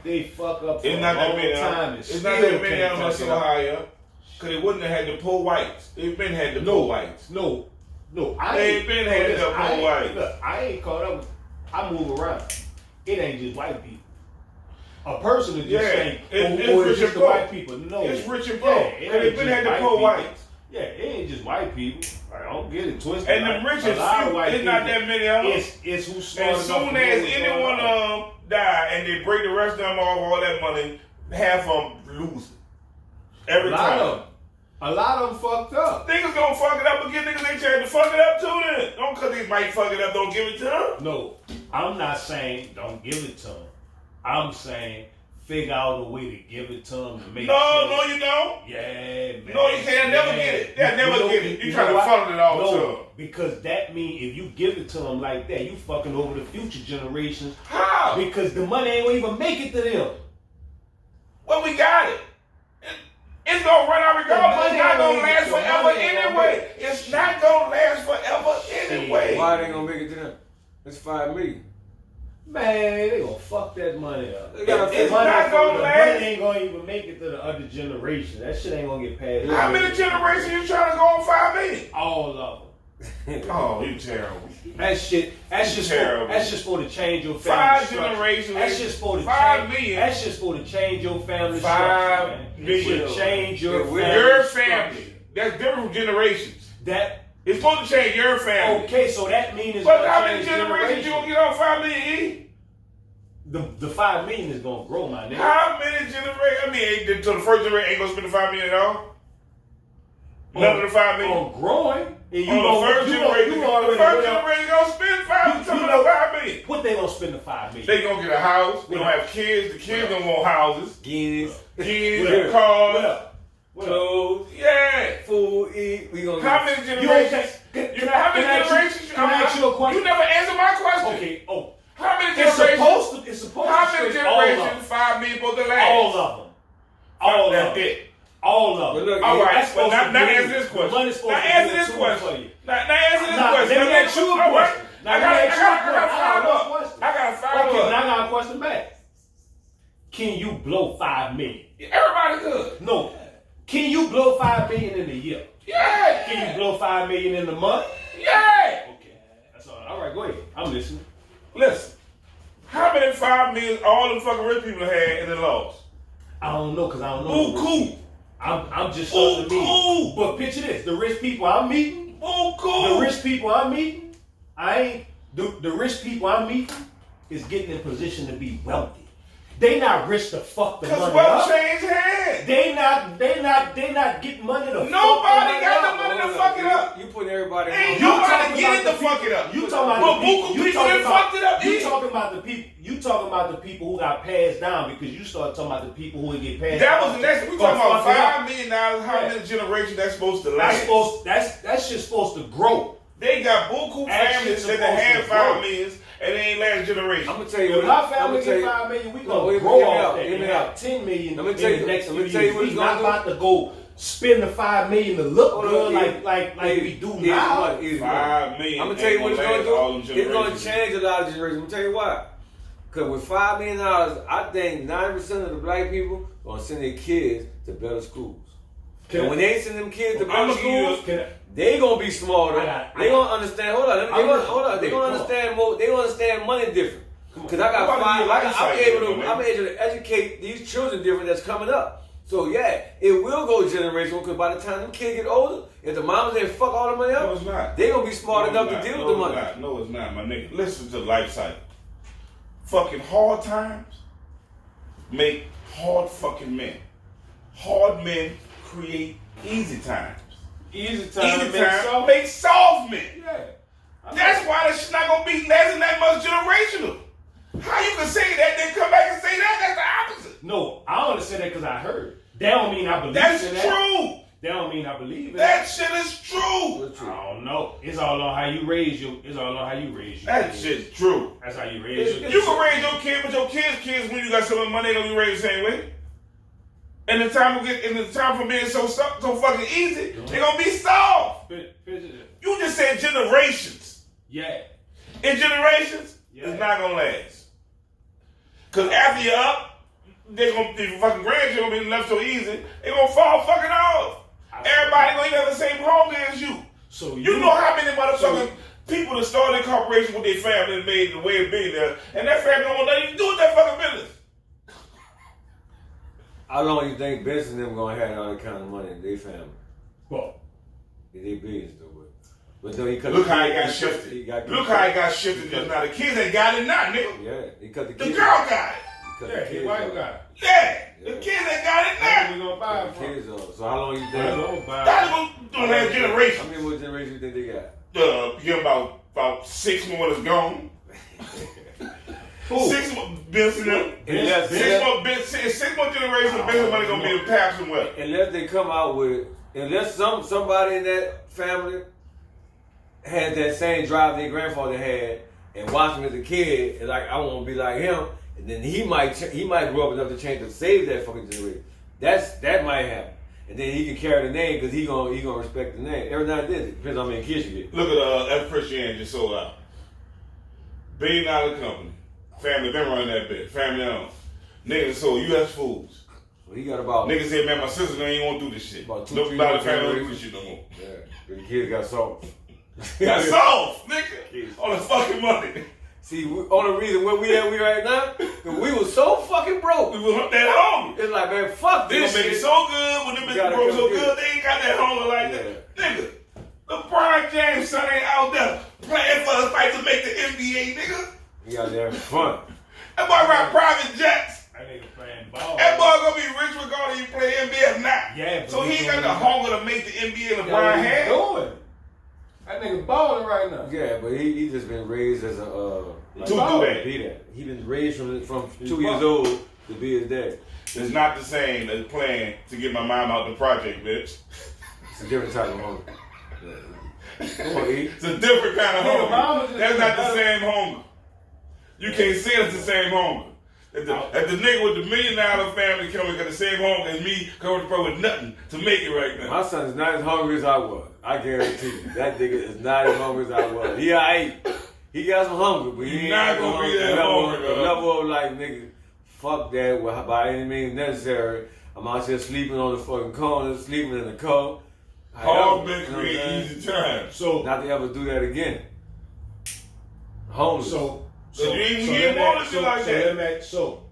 they fuck up for a long time. It's not that many of them are so high up. Cause they wouldn't have had the poor whites. They've been had the poor whites. No, they ain't been had the poor whites. Look, I ain't caught up with, I move around. It ain't just white people. A person is just saying, it's rich and poor. White people. No, it's rich and poor. They've been had the poor whites. Yeah, it ain't just white people. I don't get it twisted. And the richest few, it's not that many of them. It's who started. As soon as any one of them die and they break the rest of them off all that money, half of them lose it. Every time. A lot of them fucked up. Niggas gonna fuck it up, but give niggas they chance to fuck it up too then. Don't cause they might fuck it up, don't give it to them. No. I'm not saying don't give it to them. I'm saying figure out a way to give it to them to make sure. No, you don't. Yeah, man. No, you can't never get it. They'll never get it. You trying to funnel it all to them. Because that means if you give it to them like that, you fucking over the future generations. How? Because the money ain't gonna even make it to them. Well, we got it. It's gonna run out regardless. It's not gonna last forever anyway. It's not gonna last forever anyway. Why they gonna make it to them? It's $5 million. Man, they gonna fuck that money up. It's not gonna last. Money ain't gonna even make it to the other generation. That shit ain't gonna get passed. How many generations you trying to go on 5 million? All of them. Oh, you terrible. That's just for to change your family. 5 structure. generations. That's just for to 5 change. million. That's just for to change your family. 5 structure, million. To change your family. Your structure. family. That's different from generations. That It's supposed to change your family. okay? So that means it's But gonna how many change generations you gonna get on 5 million? E? The 5 million is gonna grow, my nigga. How many generations? I mean, to the first generation ain't gonna spend the 5 million at all. None of the 5 million. On growing. And On the first generation, the first generation gonna spend 5 million. What they gonna spend the 5 million? They gonna get a house. They gonna have kids. The kids gonna want houses. Guineas, Kids, cars, clothes, yeah. food, eat. We gonna How many generations? You know how many generations? Can I ask you a question? You never answered my question. Okay. Oh, How many it's generations? supposed How to many stretch all of them. generations 5 million supposed to last? All of them. All of That's them. it. All of them. But look, All right. That's Well, supposed now to be answer this question. money's supposed Now to answer be this a tool for question. you. Now answer this Nah, question. let me ask you a All right. question. Now, I let me ask you a got to question. follow up. I got to follow Okay, up. now I got a question back. Can you blow 5 million? Everybody good. No. Can you blow 5 million in a year? Yeah. Can you blow 5 million in a month? Yeah. Okay. That's all. All right, go ahead. I'm listening. Listen. How many 5 million all the fucking rich people had and they lost? I don't know because I don't know. Ooh, cool. I'm just starting to meet. Cool. But picture this: the rich people I'm meeting, Ooh, cool. the rich people I'm meeting, the rich people I'm meeting is getting in position to be wealthy. They not rich to fuck the Because money wealth up. change hands. They not getting money to fuck the Nobody money got up. the money to fuck it up. You putting everybody Ain't on. nobody get it to fuck it up. You talking about But the people? buku You people talking that about fucked it up. You Yeah. talking about the people? You talking about the people who got passed down because you started talking about the people who would get passed That down. was the next. We for talking about fucking up. $5 million. How Yeah. many generations that's supposed to That's last? that's just supposed to grow. They got buku That families shit's that they had supposed to grow. 5 millions and they ain't last generation. I'm gonna tell you If what. my family I'ma tell get you- 5 million, we No, gonna hear me grow out, off that. hear me And out. have 10 million Let me in tell the you- next let few me tell you years. what We it's not gonna do. about to go spend the 5 million to look Hold good on, like we do Easy now. money, easy money. 5 million. I'm gonna tell you what it's ain't gonna last all them do. It's gonna generations. change a lot of generations. I'm gonna tell you why. Because with $5 million, I think 90% of the black people gonna send their kids to better schools. And when they send them kids to better schools, they gonna be smarter. They gonna understand. Hold on, They gonna understand more. They gonna understand money different. Because I got I'm able to educate these children different that's coming up. So yeah, it will go generational. Because by the time them kids get older, if the mamas ain't fuck all the money up, No, it's not. they gonna be smart enough to deal with the money. No, it's not, my nigga. Listen to the life cycle. Fucking hard times make hard fucking men. Hard men create easy times. Easy time Easy times make soft men. Yeah. That's why this shit not gonna be lasting that much generational. How you can say that, then come back and say that? That's the opposite. No, I only say that because I heard. That don't mean I believe That's in that. true. That don't mean I believe in That shit is true. I don't know. It's all on how you raise your. That kids. shit's true. That's how you raise your. You can raise your kid, but your kids when you got so much money, they gonna be raised the same way. And the time for being so fucking easy, they gonna be soft. You just said generations. Yeah. In generations, it's not gonna last. Cause after you're up, the fucking grandchildren gonna be left so easy, they gonna fall fucking off. Everybody gonna have the same hunger as you. So you know how many motherfucking people that started a corporation with their family and made the way of being there, and that family don't want nothing to do with that fucking business. How long you think Benson and them gonna have all that kind of money in their family? Well, they business though. But no, look how he got shifted. Look how he got shifted just now. The kids ain't got it now, nigga. Yeah, because the girl got it. Yeah, the wife got it. Yeah, the kids ain't got it now. We gonna buy it from. So how long you think? That's gonna last generation. How many more generations you think they got? About 6 more that's gone. Who? Six more generation of business money gonna be the pass and what? Unless they come out with, unless somebody in that family had that same drive their grandfather had and watched him as a kid, and like I want to be like him, and then he might grow up enough to change to save that fucking generation. That might happen, and then he can carry the name because he gonna respect the name. Every now and then, it depends on how many kids you get. Look at F. Christian just sold out. $1 billion company. Family been running that bitch. Family owned. Niggas sold U.S. Foods. Well, he got about niggas said, man, my sister don't even want to do this shit. About 2-3 Nobody family don't do this shit no more. Yeah, the kids got soft. Got soft, nigga. On the fucking money. See, only reason where we right now, cause we was so fucking broke. We was that hungry. It's like, man, fuck this shit. They make it so good when them bitches broke so good, they ain't got that hunger like that. Nigga, LeBron James son ain't out there playing for us like to make the NBA, nigga. He out there having fun. That boy ride private jets. That nigga playing ball. That boy gonna be rich regardless if he play NBA or not. Yeah, so he ain't got the hunger to make the NBA LeBron had. Doing. That nigga balling right now. Yeah, but he just been raised as a like, to do that. Be that. He been raised from 2 years old to be his dad. It's not the same as playing to get my mom out the project, bitch. It's a different type of hunger. Come on, E. It's a different kind of hunger. That's not the same hunger. You can't say it's the same hunger. If the nigga with the $1 million family coming got the same hunger as me coming from with nothing to make it right now. My son is not as hungry as I was. I guarantee you. That nigga is not as hungry as I was. He got some hunger, but he ain't not gonna be that hungry. The level of like, nigga, fuck that by any means necessary. I'm out here sleeping on the fucking corner, sleeping in the car. All been create easy time. So not to ever do that again. Homeless. So you ain't want to do like that. So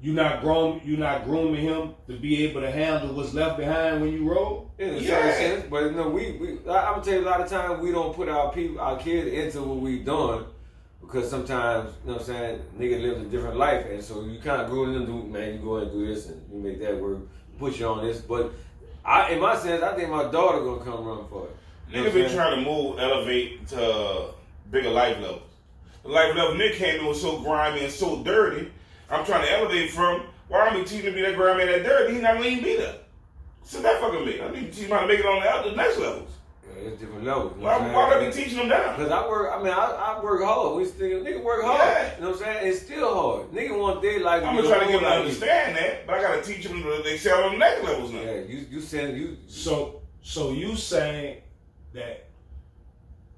you not grooming him to be able to handle what's left behind when you roll. In a certain sense, but no, I'm gonna tell you a lot of times we don't put our kids into what we doing because sometimes you know what I'm saying nigga lives a different life, and so you kind of groom them to man, you go ahead and do this and you make that work, put you on this. But in my sense, I think my daughter gonna come run for it. Nigga been trying to elevate to bigger life levels. The life level Nick came in was so grimy and so dirty. I'm trying to elevate from. Why am I teaching him to be that grimy and that dirty? He not gonna even be there. So that fucking me. I need to teach him how to make it on the next levels. Yeah, it's different levels. Why would I be teaching them down? Because I work hard. Nigga work hard. Yeah. You know what I'm saying? It's still hard. Nigga want their life. I'm gonna try to get them to understand that, but I gotta teach them that they sell on the next levels now. Yeah, you saying you. So you saying that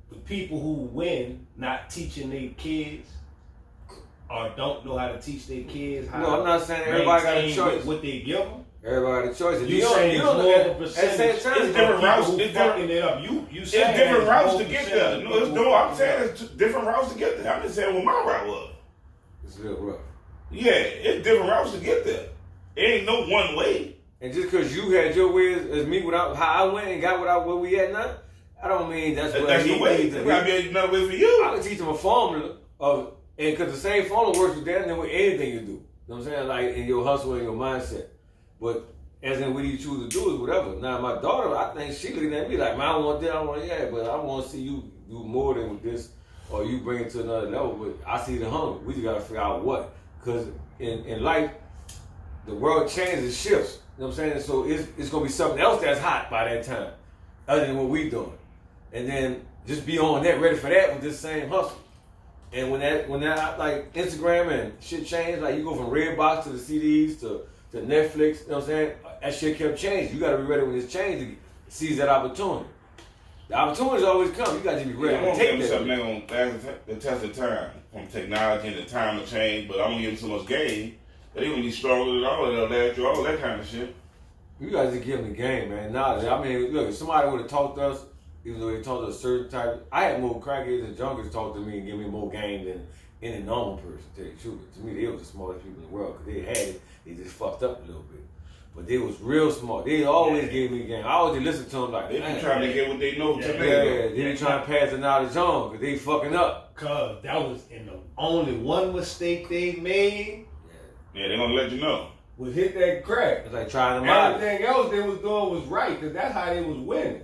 the people who win not teaching their kids or don't know how to teach their kids how no, I'm not saying everybody got a choice. What they give them. Everybody got a choice. You saying more of a percentage. At the same time, it's different routes. It's fucking it up. You saying it's different routes to get there. No, I'm saying it's different routes to get there. I'm just saying what my route was. It's a little rough. Yeah, it's different routes to get there. It ain't no one way. And just because you had your way as me without how I went and got where we at now, I don't mean that's what the way. There gotta be another way for you. I can teach them a formula and because the same formula works with that and with anything you do. You know what I'm saying? Like in your hustle and your mindset. But as in what you choose to do is whatever. Now my daughter, I think she looking at me like, man, I want that, I want that, but I want to see you do more than with this or you bring it to another level. But I see the hunger. We just gotta figure out what. Because in life, the world changes, shifts. You know what I'm saying? So it's gonna be something else that's hot by that time, other than what we doing. And then just be on that, ready for that with this same hustle. And when that like Instagram and shit changed, like you go from Redbox to the CDs to Netflix, you know what I'm saying? That shit kept changing. You gotta be ready when it's changing to seize that opportunity. The opportunities always come. You gotta be ready to take that. Something that's gonna the test of time from technology and the time to change, but I'm gonna give them so much game that they gonna be stronger than all of that, all that kind of shit. You guys just give them the game, man. Knowledge. I mean, look, if somebody would have taught us, even though they taught us a certain type, I had more crackheads and junkies talk to me and give me more game than any normal person. To tell you the truth, to me, they were the smartest people in the world because they had it. They just fucked up a little bit, but they was real smart. They always gave me game. I always listen to them like they be trying to get what they know today. Yeah, they be trying to pass the knowledge on because they fucking up. Cause that was in the only one mistake they made. Yeah, they gonna let you know. Was hit that crack. It's like trying them out. Everything else they was doing was right, cause that's how they was winning.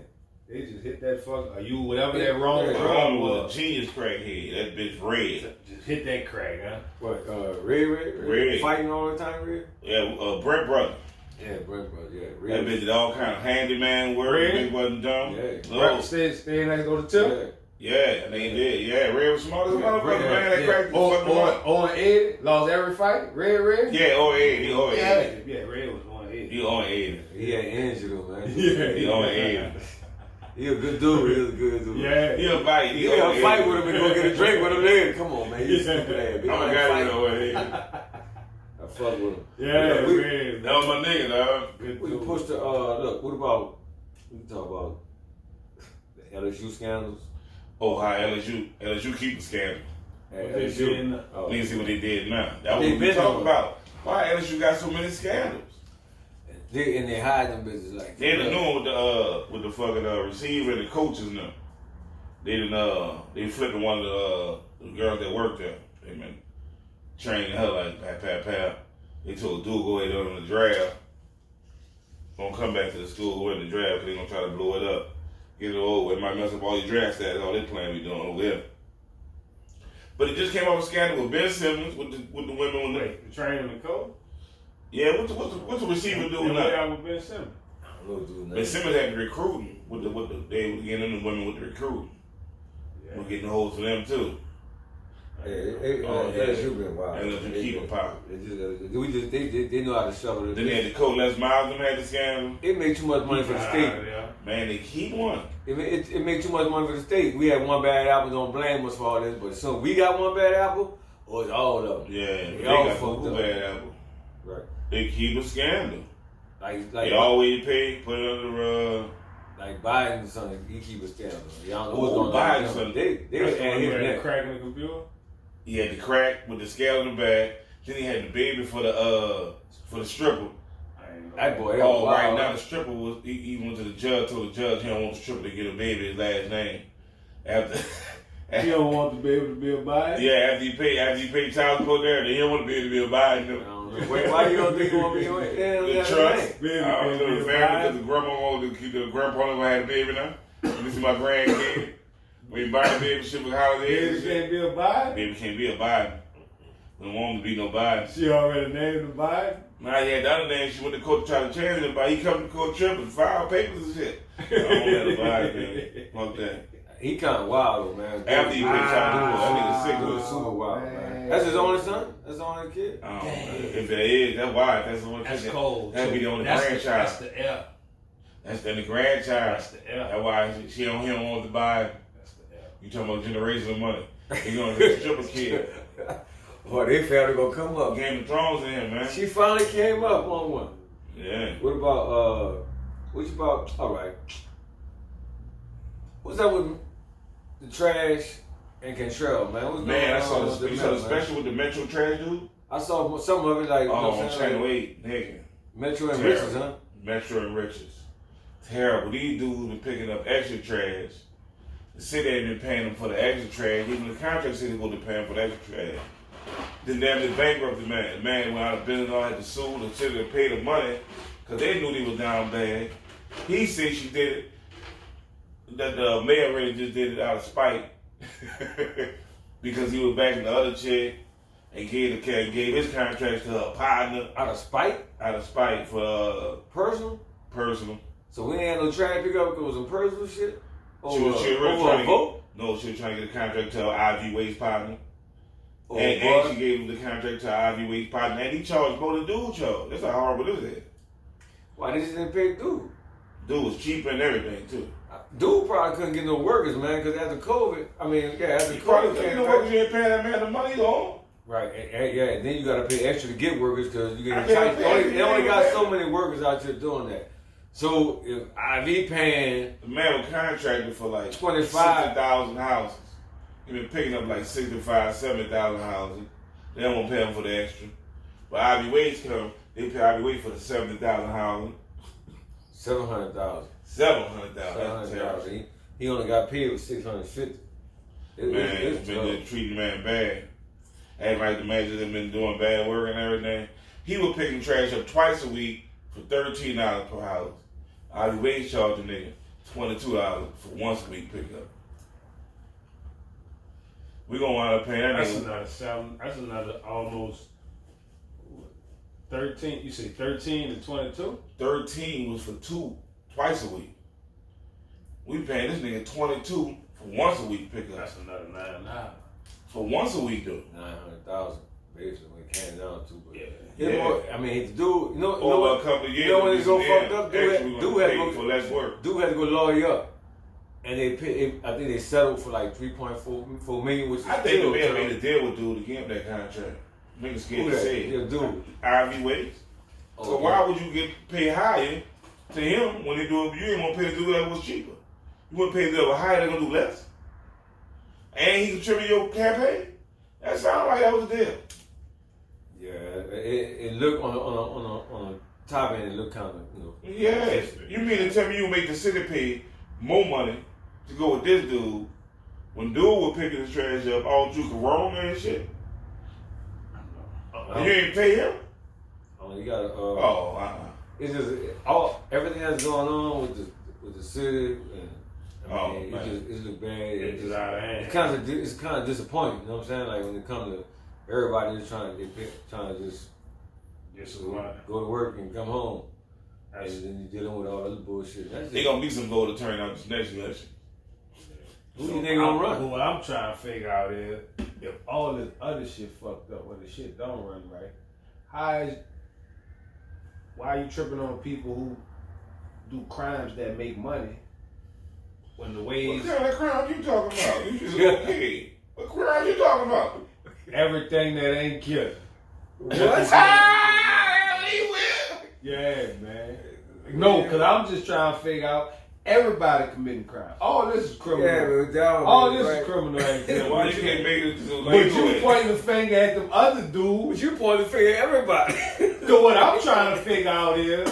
They just hit that fuck. Are you whatever that wrong My drug homie was was? a genius crackhead. That bitch red. Just hit that crack, huh? What, Red? Fighting all the time, Red? Yeah, Brett brother. Yeah, Brett, yeah. That Red. bitch did all kind of handyman work. Red? Bitch wasn't dumb. Yeah. No. Stay next to the tip. Yeah, and they did. Yeah, Red was smart as a Yeah, motherfucker, Red, man. That yeah. crack was fucking up. On Ed lost every fight. Red. Yeah, oh Ed. He on Ed. Yeah, Red was on Ed. He on Ed. He had Angelo, man. He on Ed. He a good dude. He was a good dude. Yeah. He'll fight. You gotta fight with him and go get a drink with him later. Come on, man. He's stupid ass. I'm a guy that know what Ed. I fuck with him. Yeah, Red. That was my nigga, dog. Good We dude. push the, look, what about, we can talk about the LSU scandals. Oh, how LSU keep the scandal. At What they did in the- Oh. Niggas see what they did now. That was They what we been talking doing. about. Why LSU got so many scandals? They hide them bitches like They done knew with the fucking receiver and the coaches now. They flipping one of the girls that worked there. They been training her like pat. They told dude go ahead on the draft. Don't come back to the school, go in the draft because they gonna try to blow it up. Get it over. It might mess up all your draft stats, all they plan we doing over there. But it just came out with a scandal with Ben Simmons with the women with the Wait, the training and the coach? yeah. What's the receiver doing And now? what happened with Ben Simmons? I don't know, dude. Ben Simmons had the recruiting with they were getting them the women with the recruiting. Yeah. We're getting the holes for them too. LSU been wild. LSU keep it popping. They know how to shovel it. Then they had the coach Les Miles, them had the scandal. It made too much money for the state. Yeah. Man, they keep one. It made too much money for the state. We had one bad apple, don't blame us for all this, but as soon as we got one bad apple, or it's all of them. Yeah, they all got fucked two up. bad apple. Right. They keep a scandal. Like They always pay, put it under the like Biden, son, he keep a scandal. Y'all know Oh, what's going Biden, on. son. They That's was the at one his where they neck. crack in the computer? he had the crack with the scale in the back. Then he had the baby for the stripper. I ain't know. That boy, Oh, right wild. now the stripper was he went to the judge, told the judge he don't want the stripper to get a baby his last name. After You don't want the baby to be a bias? yeah, after you pay child support there, he don't want the baby to be a Biden. I don't know. Wait, why you don't think you want to be on it? The trust. Baby I can't don't know be the a family Biden. because the grandma wanted to keep the grandpa never had a baby now. This is my grandkid. We buy the baby shit with holidays. Baby and shit. can't be a bias? Baby can't be a Biden. We don't want him to be no Biden. She already named the bias? Now he had the other name. She went to court to try to change it, but he come to court trip and file papers and shit. I don't let a Biden, man. Fuck that. He kind of wild, though, man. After he pay child support, that nigga sick He with was it. super wild, man. Man. That's his only son? That's his only kid? If it is, that's why. If that's the one That's kid, cold. that'd be the only That's grandchild. That's the F. That's the grandchild. That's the F. That's why he don't want to buy. That's the F. You talking about generational money. He gonna get a stripper kid. Boy, they family gonna come up. Game of Thrones in him, man. She finally came up on one. Yeah. What about, all right. What's up with the trash and Cantrell, man? What's Man, I going saw on the, with you them, saw the man? special with the Metro trash dude. I saw some of it, like, you know Oh, what on I'm saying? Channel Like, 8, nigga. Metro and Terrible. Riches, huh? Metro and Riches. Terrible. These dudes been picking up extra trash. The city ain't been paying them for the extra trash. Even the contract city wasn't paying for the extra trash. Then damn near bankrupted the man. The man went out of business, all had to sue the city to pay the money because they knew they was down bad. He said she did it, that the mayor really just did it out of spite because he was backing the other chick and gave his contracts to her partner Out of spite? out of spite for Personal? personal. So we ain't had no trash pickup because it was some personal shit? She was really over trying a to vote? No, she was trying to get a contract to her IV Waste partner. Oh, And boy. she gave him the contract to her IV Waste partner. And he charged more than dude charged. That's how horrible this is. Why they just didn't pay dude? Dude was cheaper and everything, too. Dude probably couldn't get no workers, man, because after COVID, after You probably COVID couldn't came know back. what you ain't paying that man the money on. Right, and then you got to pay extra to get workers because you I get can't pay they everything, only got man. so many workers out there doing that. So if IV paying The man was contracted for like 25 60,000 houses. He been picking up like 65, 70,000 houses. They don't want to pay him for the extra. But IV Waste come, they pay IV Waste for the 70,000 houses. 700,000, 700,000. That's terrible. 700,000. He only got paid with 650. Man, it's been just treating the man bad. Acting like the man just been doing bad work and everything. He was picking trash up twice a week for $13 per house. IV Waste charged the nigga $22 for once a week pickup. We gonna wind up paying that That's nigga. another 7. That's another almost 13. You say 13 to 22? 13 was for twice a week. We paying this nigga 22 for once a week pickup. That's another 9. For once a week though. 900,000 basically when it came down to. But Yeah. more, I mean, the dude, Over a couple of years, you know when it's so then fucked up, dude had pay to for go, less work. dude had to go lawyer up, and they pay, I think they settled for like 3.4 million, which is I think the still man made a deal with dude to give him that contract. Niggas scared to say it. Yeah, dude. Ivy Ways. So why would you get paid higher to him when they do it? You didn't want to pay the dude that was cheaper. You want to pay the dude that was higher, they're gonna do less. And he contribute your campaign. That sounds like that was the deal. Yeah, it looked on a top end, it looked kind of Yeah. You mean to tell me you make the city pay more money to go with this dude when dude was picking his trash up all through Corona and shit? And you ain't pay him? You gotta. It's just everything that's going on with the city, and I mean, it look bad. It's just out of hand. It's kind of disappointing. You know what I'm saying? Like when it comes to everybody just trying to just go to work and come home, and then you're dealing with all the other bullshit. They gonna be some voter turn out this next election. Who do you think gonna run? What I'm trying to figure out is if all this other shit fucked up, when the shit don't run right, why are you tripping on people who do crimes that make money when the ways? What kind of crime you talking about? You just okay. What crime you talking about? Everything that ain't killing. What? Yeah, man. No, because I'm just trying to figure out everybody committing crime. All this is criminal. All this is criminal activity. Why you can't make it to But you pointing the finger at them other dudes. But you pointing the finger at everybody. So what I'm trying to figure out is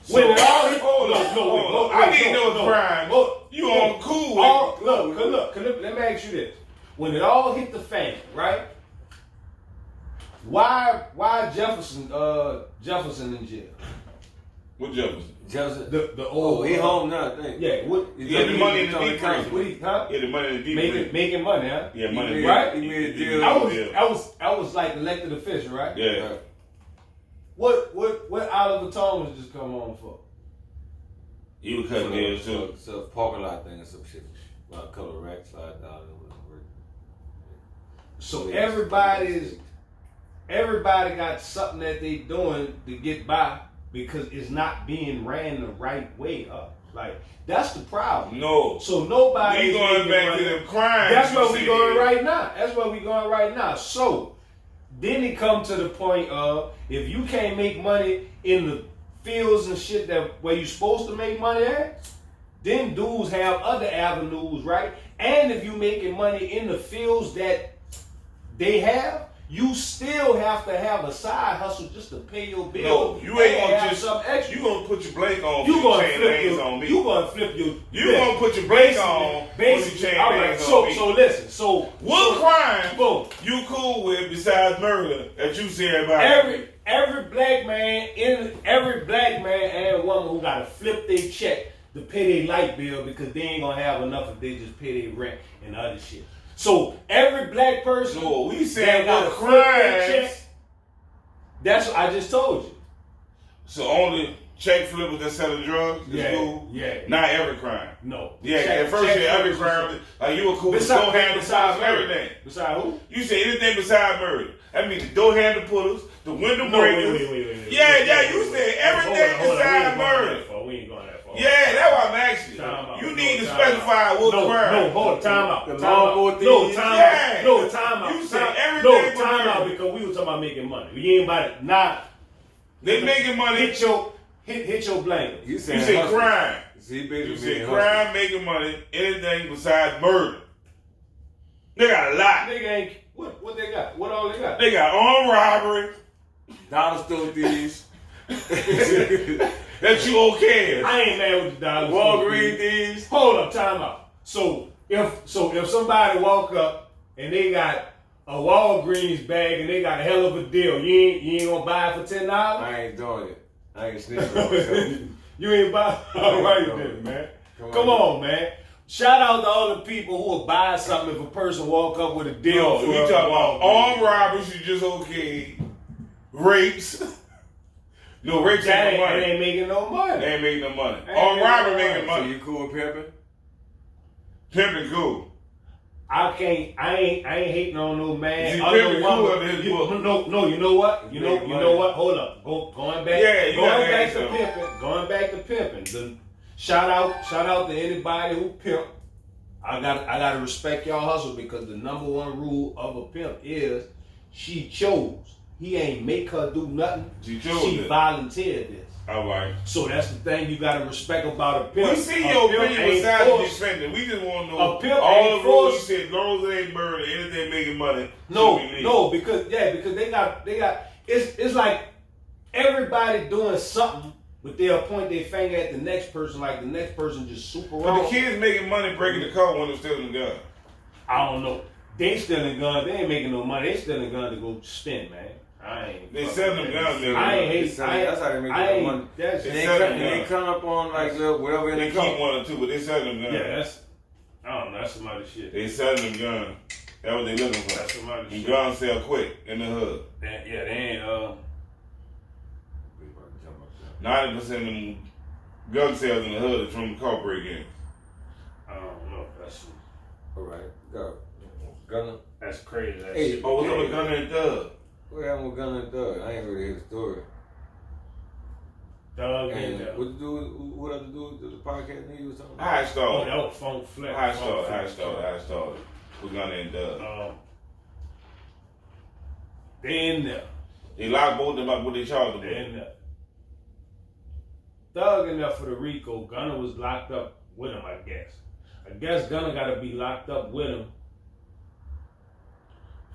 when it all I need no crime. You on cool? Look. Let me ask you this: when it all hit the fan, right? Why Jefferson in jail? What Jefferson? Jefferson. The old. He home now, I think. Yeah. What? He had the money in the deep freeze. What he? Huh? Yeah, the money in the deep freeze. Making money, huh? Yeah, money. Right? He made a deal. I was like elected official, right? Yeah. Right. What Oliver Thomas just come on for? He was cutting deals too. So parking lot thing and some shit. About a couple of racks, $5. So everybody got something that they doing to get by because it's not being ran the right way up. Like that's the problem. No. So nobody. We going back to them crimes. That's where we going right now. So then it come to the point of if you can't make money in the fields and shit that where you supposed to make money at, then dudes have other avenues, right? And if you making money in the fields that they have, you still have to have a side hustle just to pay your bill. No, you ain't gonna just something extra. You gonna put your blank on. You gonna chain flip lanes your. on me. You gonna flip your. You gonna put your blank on. Basically, chain all right. lanes So on me. so listen. So what crime boom. you cool with besides murder that you say about Every black man and woman who gotta flip their check to pay their light bill because they ain't gonna have enough if they just pay their rent and other shit. So every black person No, we that saying gotta what flip their crimes. check, that's what I just told you. So only check flippers that selling drugs is cool? Yeah. Not every crime. No. Yeah, at first you said every crime. Like you were cool with door handle pullers, everything. Besides who? You say anything besides murder. That means the door handle pullers, the window breakers. Wait. Yeah, you said everything besides murder. We ain't going that far. Yeah, that's what I'm asking. You need to specify what crime. No, hold on, time out. The lawnmower thing. No, time out. No, time out. You said everything but time out murder. because we were talking about making money. We ain't about it. Nah. They making money. Hit your blanket. You You say crime. See, You say crime making money, anything besides murder. They got a lot. Nigga ain't what they got? What all they got? They got armed robbery. dollar store thieves. That you okay? I ain't mad with the dollar. Walgreens thieves. Hold up, time out. So if somebody walk up and they got a Walgreens bag and they got a hell of a deal, you ain't gonna buy it for $10? I ain't doing it. I ain't snitching on myself. You ain't buy. All right then, man. Come on, man. Shout out to all the people who will buy something if a person walk up with a deal. No, we talking about armed robberies. You just okay. Rapes. No, rapes ain't no money. They ain't making no money. They ain't making no money. Armed robbery making money. So you cool with pimping? Pimping cool. I ain't hating on no man. See, Other pimping woman. cool under his book. No, you know what? You know what? Hold up. Going back. Yeah, going back to pimping. Going back to pimping. Shout out to anybody who pimp. I gotta respect y'all hustle because the number one rule of a pimp is she chose. He ain't make her do nothing. She chose. She it. volunteered this. All right. So that's the thing you gotta respect about a pimp. We see your opinion besides the defendant. We just want to know a pimp all the rules. You forced. said, as long as they ain't murder, anything making money. No, because they got. It's like everybody doing something. But they'll point their finger at the next person like the next person just super wrong. But the kids making money breaking the code when they're stealing the gun. I don't know. They stealing guns. They ain't making no money. They stealing guns to go spend, man. They selling them guns. I ain't hate. That's how they make their money. They come up on like whatever they in the keep one or two, but they selling them guns. Yeah, I don't know. That's somebody's shit. They selling them guns. That's what they looking for. That's somebody's and shit. guns sell quick in the hood. They ain't. 90% of them gun sales in the hood is from the car break-ins. I don't know. That's alright. Go. Gunner. That's crazy. That Hey, shit. Oh, what's up with Gunner and Thug? What happened with Gunner and Thug? I ain't really hear the story. Thug and and what to do? What have to do with the podcast nigga or something? How it Oh, started? that was Funk Flex. How it started? With Gunner and Thug. They in there. They locked both of them up with they charged them They in with. there. Thug in there for the RICO. Gunner was locked up with him, I guess. I guess Gunner got to be locked up with him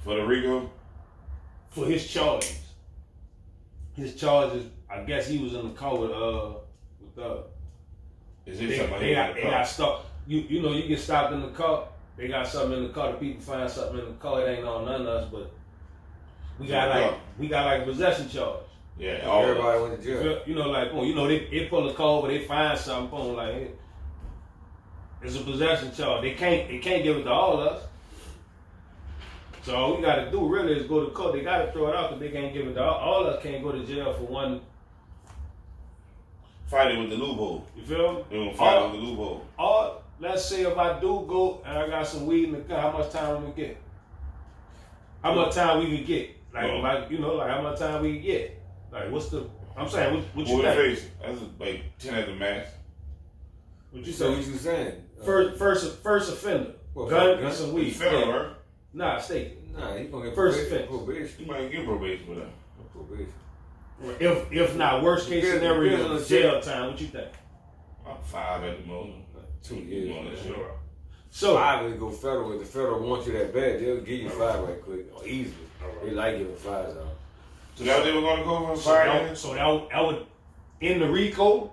For the RICO? for his charges. His charges, I guess he was in the car with Thug. Is it They somebody got stopped. You know, you get stopped in the car. They got something in the car. The people find something in the car. It ain't on none of us, but we got like possession charge. Yeah, everybody went to jail. You know, like they pull a car over, they find something, boom, like hey, it's a possession charge. They can't give it to all of us. So all we got to do really is go to court. They got to throw it out because they can't give it to all of us. Can't go to jail for one. Fighting with the loophole. You feel me? They gonna fight with the loophole. Or let's say if I do go and I got some weed in the car, how much time we get? How much time we can get? Like how much time we can get? Like what's the? I'm saying what you think? That's like 10 at the max. What you So say? what you saying? First offender. What, gun gun? and some weed. He's federal, right? Nah, state. Nah, he gonna get First probation. You might get probation for that. Probation. If not, worst case Depends scenario, on the jail time. What you think? About 5 at the most. 2 years. On that shit. So 5 if it go federal. If the federal wants you that bad, they'll give you 5 right quick or easily. They like giving 5s out. So that what they were gonna go for 5 years? So that would in the RICO.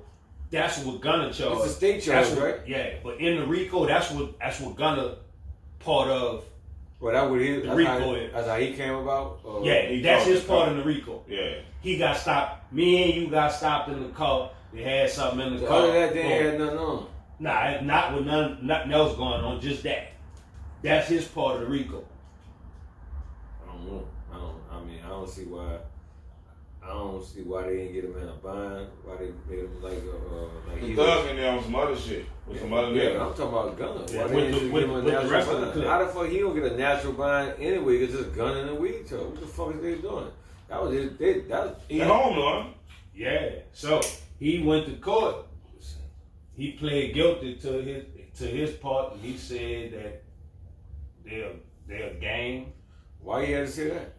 That's what Gunner charge. It's a state charge, right? Yeah, but in the RICO, that's what Gunner part of. Well, that would his. The RICO is. That's how he came about. Yeah, that's his part in the RICO. Yeah. He got stopped. Me and you got stopped in the car. They had something in the So car. other than that, they ain't had nothing on. Nah, not with nothing else going on. Just that. That's his part of the RICO. I don't know. I don't see why. I don't see why they didn't get him in a bind. Why they made him like The Thug in there on some other shit. With some other yeah, niggas. I'm talking about Gunner. Yeah, Why they didn't just give him a with the natural rest of the bind? clip. How the fuck he don't get a natural bind anyway? It's just gun and a weed charge. What the fuck is they doing? That was it. He home though. Yeah. So he went to court. He pled guilty to his part, and he said that they're a gang. Why you had to say that?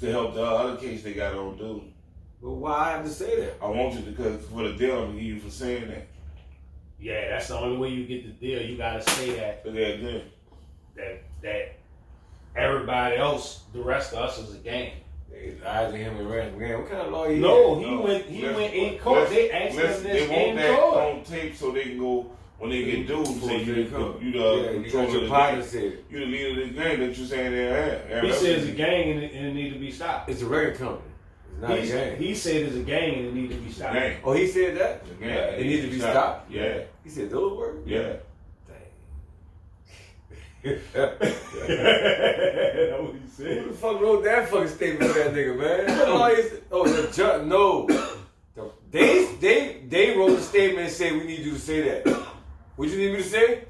To help the other case they got on dude. But why I have to say that? I want you to, because for the deal I'm gonna give you for saying that. Yeah, that's the only way you get the deal. You gotta say that But they're good. that everybody else, the rest of us, is a gang. They lied to him and ran again. What kind of law he No, had? he went in court. They asked him this They in want that court. on tape so they can go when they get dues. Say you you the got controller of your the partner gang. said it. You the leader of this gang that you saying they have. He says a gang and it need to be stopped. It's a record company. It's not a game. He said it's a game and it need to be stopped. Gang. Oh, he said that? It's a gang. It needs to be stopped? Yeah. He said those words? Yeah. Dang. That's what he said. Who the fuck wrote that fucking statement for that nigga, man? The judge, no. They wrote a statement and said, we need you to say that. What you need me to say?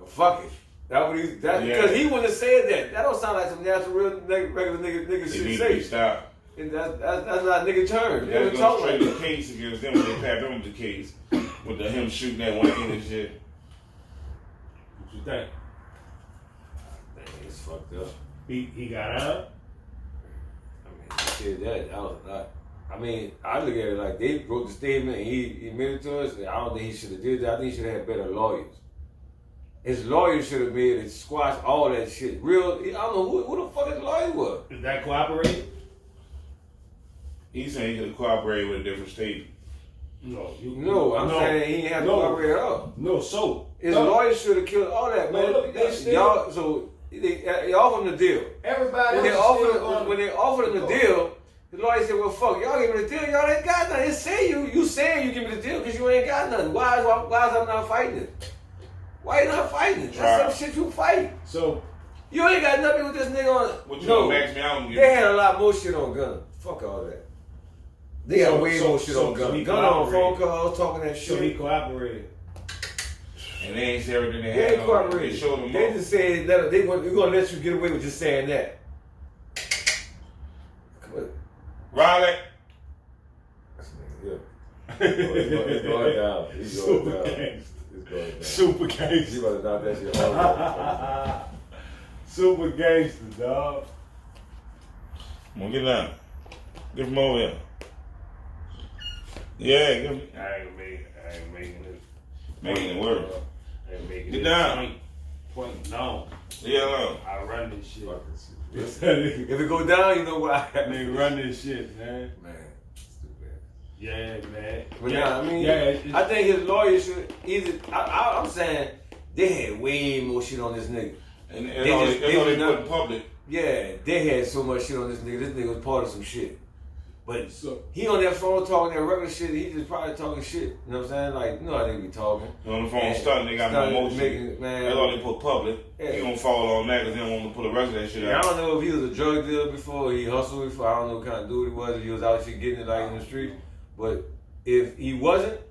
Oh, fuck it. Because he wouldn't have said that. That don't sound like some natural, regular nigga should say. Stop. And that's not nigga term. They're going to straighten the case against them when they pat them with the case. With him shooting that one in and shit. What you think? Man, it's fucked up. He got out? I mean, he said that. I look at it like they wrote the statement and he admitted to us. I don't think he should have did that. I think he should have had better lawyers. His lawyer should have made it squash all that shit. I don't know who the fuck his lawyer was. Is that cooperating? He's saying he could cooperate with a different state. No, I'm saying he ain't have to cooperate at all. No, so his lawyer should have killed all that, man. Look, they offered him the deal. Everybody When they offered him the deal, the lawyer said, well, fuck, y'all give me the deal, y'all ain't got nothing. You saying you give me the deal because you ain't got nothing. Why is I'm not fighting it? Why you not fighting it? That's some shit you fight. So you ain't got nothing with this nigga on. What you gonna max me out? They had a lot more shit on Gunna. Fuck all that. They got way more shit on Gunna. Gunna on phone calls talking that shit. So he cooperated. And they ain't said everything they They had. ain't cooperated. They showed them They more. just said we're gonna let you get away with just saying that. Come on. Riley. Yeah. It's going down. It's going down. It's going down. Super gangster. You better knock that shit off. Super gangster, dog. Come on, get down. Get from over here. Yeah, get him. I ain't making it. Making it work. I ain't making Get it. down. Point no. Yeah, no. I run this shit. If it go down, you know what I Nigga run this shit, man. Man, stupid. Yeah, man. But yeah, nah, I mean, yeah, I think his lawyer should either. I'm saying they had way more shit on this nigga. And They that's all just- they they put was in not- public. Yeah, they had so much shit on this nigga. This nigga was part of some shit. But So, he on that phone talking that regular shit. He just probably talking shit. You know what I'm saying? Like, you know how they be talking. On the phone And stunting, they got more stunting, motion. making- man. That's all they put public. Yeah. He gonna fall on that because he don't want to pull the rest of that shit Yeah, I out. don't know if he was a drug dealer before, he hustled before. I don't know what kind of dude he was. If he was out here getting it like in the street. But if he wasn't,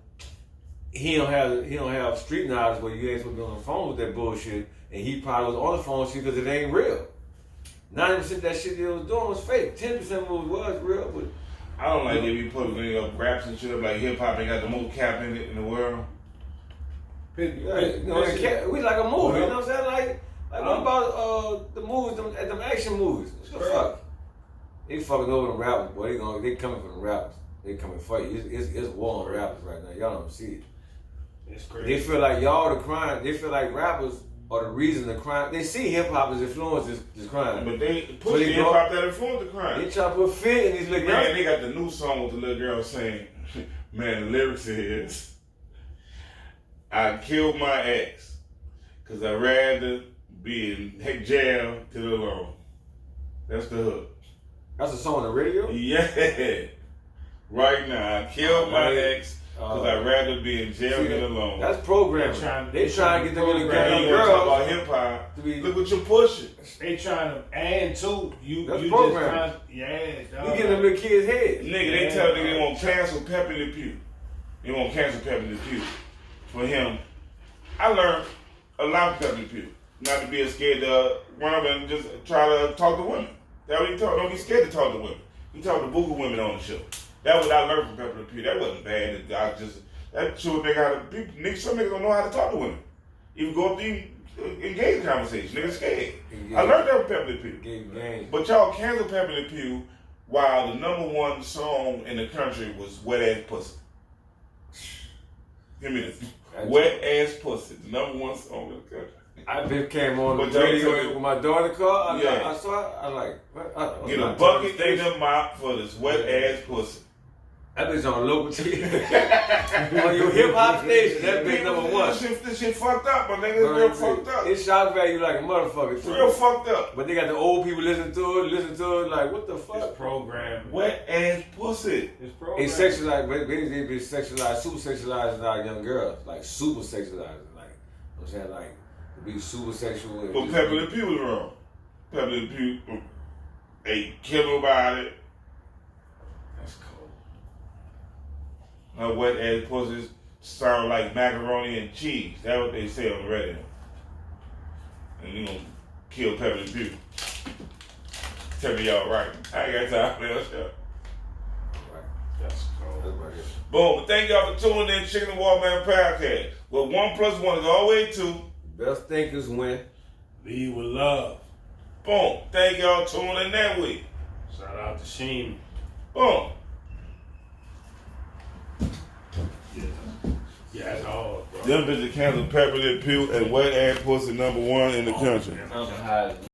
he don't have street knowledge where you ain't supposed to be on the phone with that bullshit. And he probably was on the phone shit because it ain't real. 90% of that shit they was doing was fake. 10% of it was real, but I don't like they be putting raps and shit up like hip hop ain't got the most cap in it in the world. we like a movie. You know what I'm saying? Like what about the movies, them action movies? What the fuck? They fucking over the rappers, boy. They coming for the rappers. They coming for you. It's war on rappers right now. Y'all don't see it. it's crazy. They feel like y'all the crime. They feel like rappers are the reason the crime. They see hip hop as influence this crime. But they So put they the hip hop that influenced the crime. They try to put fit in these little Man, guys. they got the new song with the little girl saying, man, the lyrics is, I killed my ex because I'd rather be in jail than alone. That's the hook. That's a song on the radio? Yeah. Right now, I killed my ex because I'd rather be in jail than alone. That's programming. They trying to get them little Man, you girls. talk about hip hop. Look what you're pushing. They trying to, and too, That's you programming. just yeah, dog. You getting them little kids' heads. Nigga, they tell nigga they want to cancel Pep in the Pew. They want to cancel Pep in the Pew. For him, I learned a lot from Pep in the Pew. Not to be scared to run up and just try to talk to women. That's what he told. Don't be scared to talk to women. He talked to buku women on the show. That's what I learned from Pep in the Pew. That wasn't bad. That showed nigga how to people. Some niggas don't know how to talk to women. Even go up to engage in conversation. Niggas scared. I learned that from Pep in the Pew. But y'all cancel Pep in the Pew while the #1 song in the country was Wet Ass Pussy. Give me this. Wet Ass Pussy, the #1 song in the country. I came on the But radio with my daughter car. Yeah. I saw it. I like. Get a bucket and a mop for this wet ass pussy. That bitch on local TV. On your hip hop station, that bitch number one. This shit fucked up, my nigga. It's real fucked up. It's shock value like a motherfucker. It's real fucked up. But they got the old people listen to it, like, what the fuck? It's programmed. Wet ass pussy. It's programmed. It's sexualized, they be sexualized, super sexualized our young girls. Like, super sexualized. Like, you know what I'm saying? Like, to be super sexual. But Pepper the Pew was wrong. Pepper the Pew ain't kill nobody. That's cold. Her wet ass pussies sound like macaroni and cheese. That's what they say on the radio. And you gonna kill Pepper the Pew. Tell me y'all right. I ain't got time for that shit. That's cold. Boom. But thank y'all for tuning in to Chicken and Watermelon Podcast. Well, 1 + 1 is always 2. Best thinkers win. Lead with love. Boom. Thank y'all tuning in that week. Shout out to Sheen. Boom. Yeah, that's hard, bro. Them bitches canceled Pepper the Pew and wet ass pussy #1 in the country.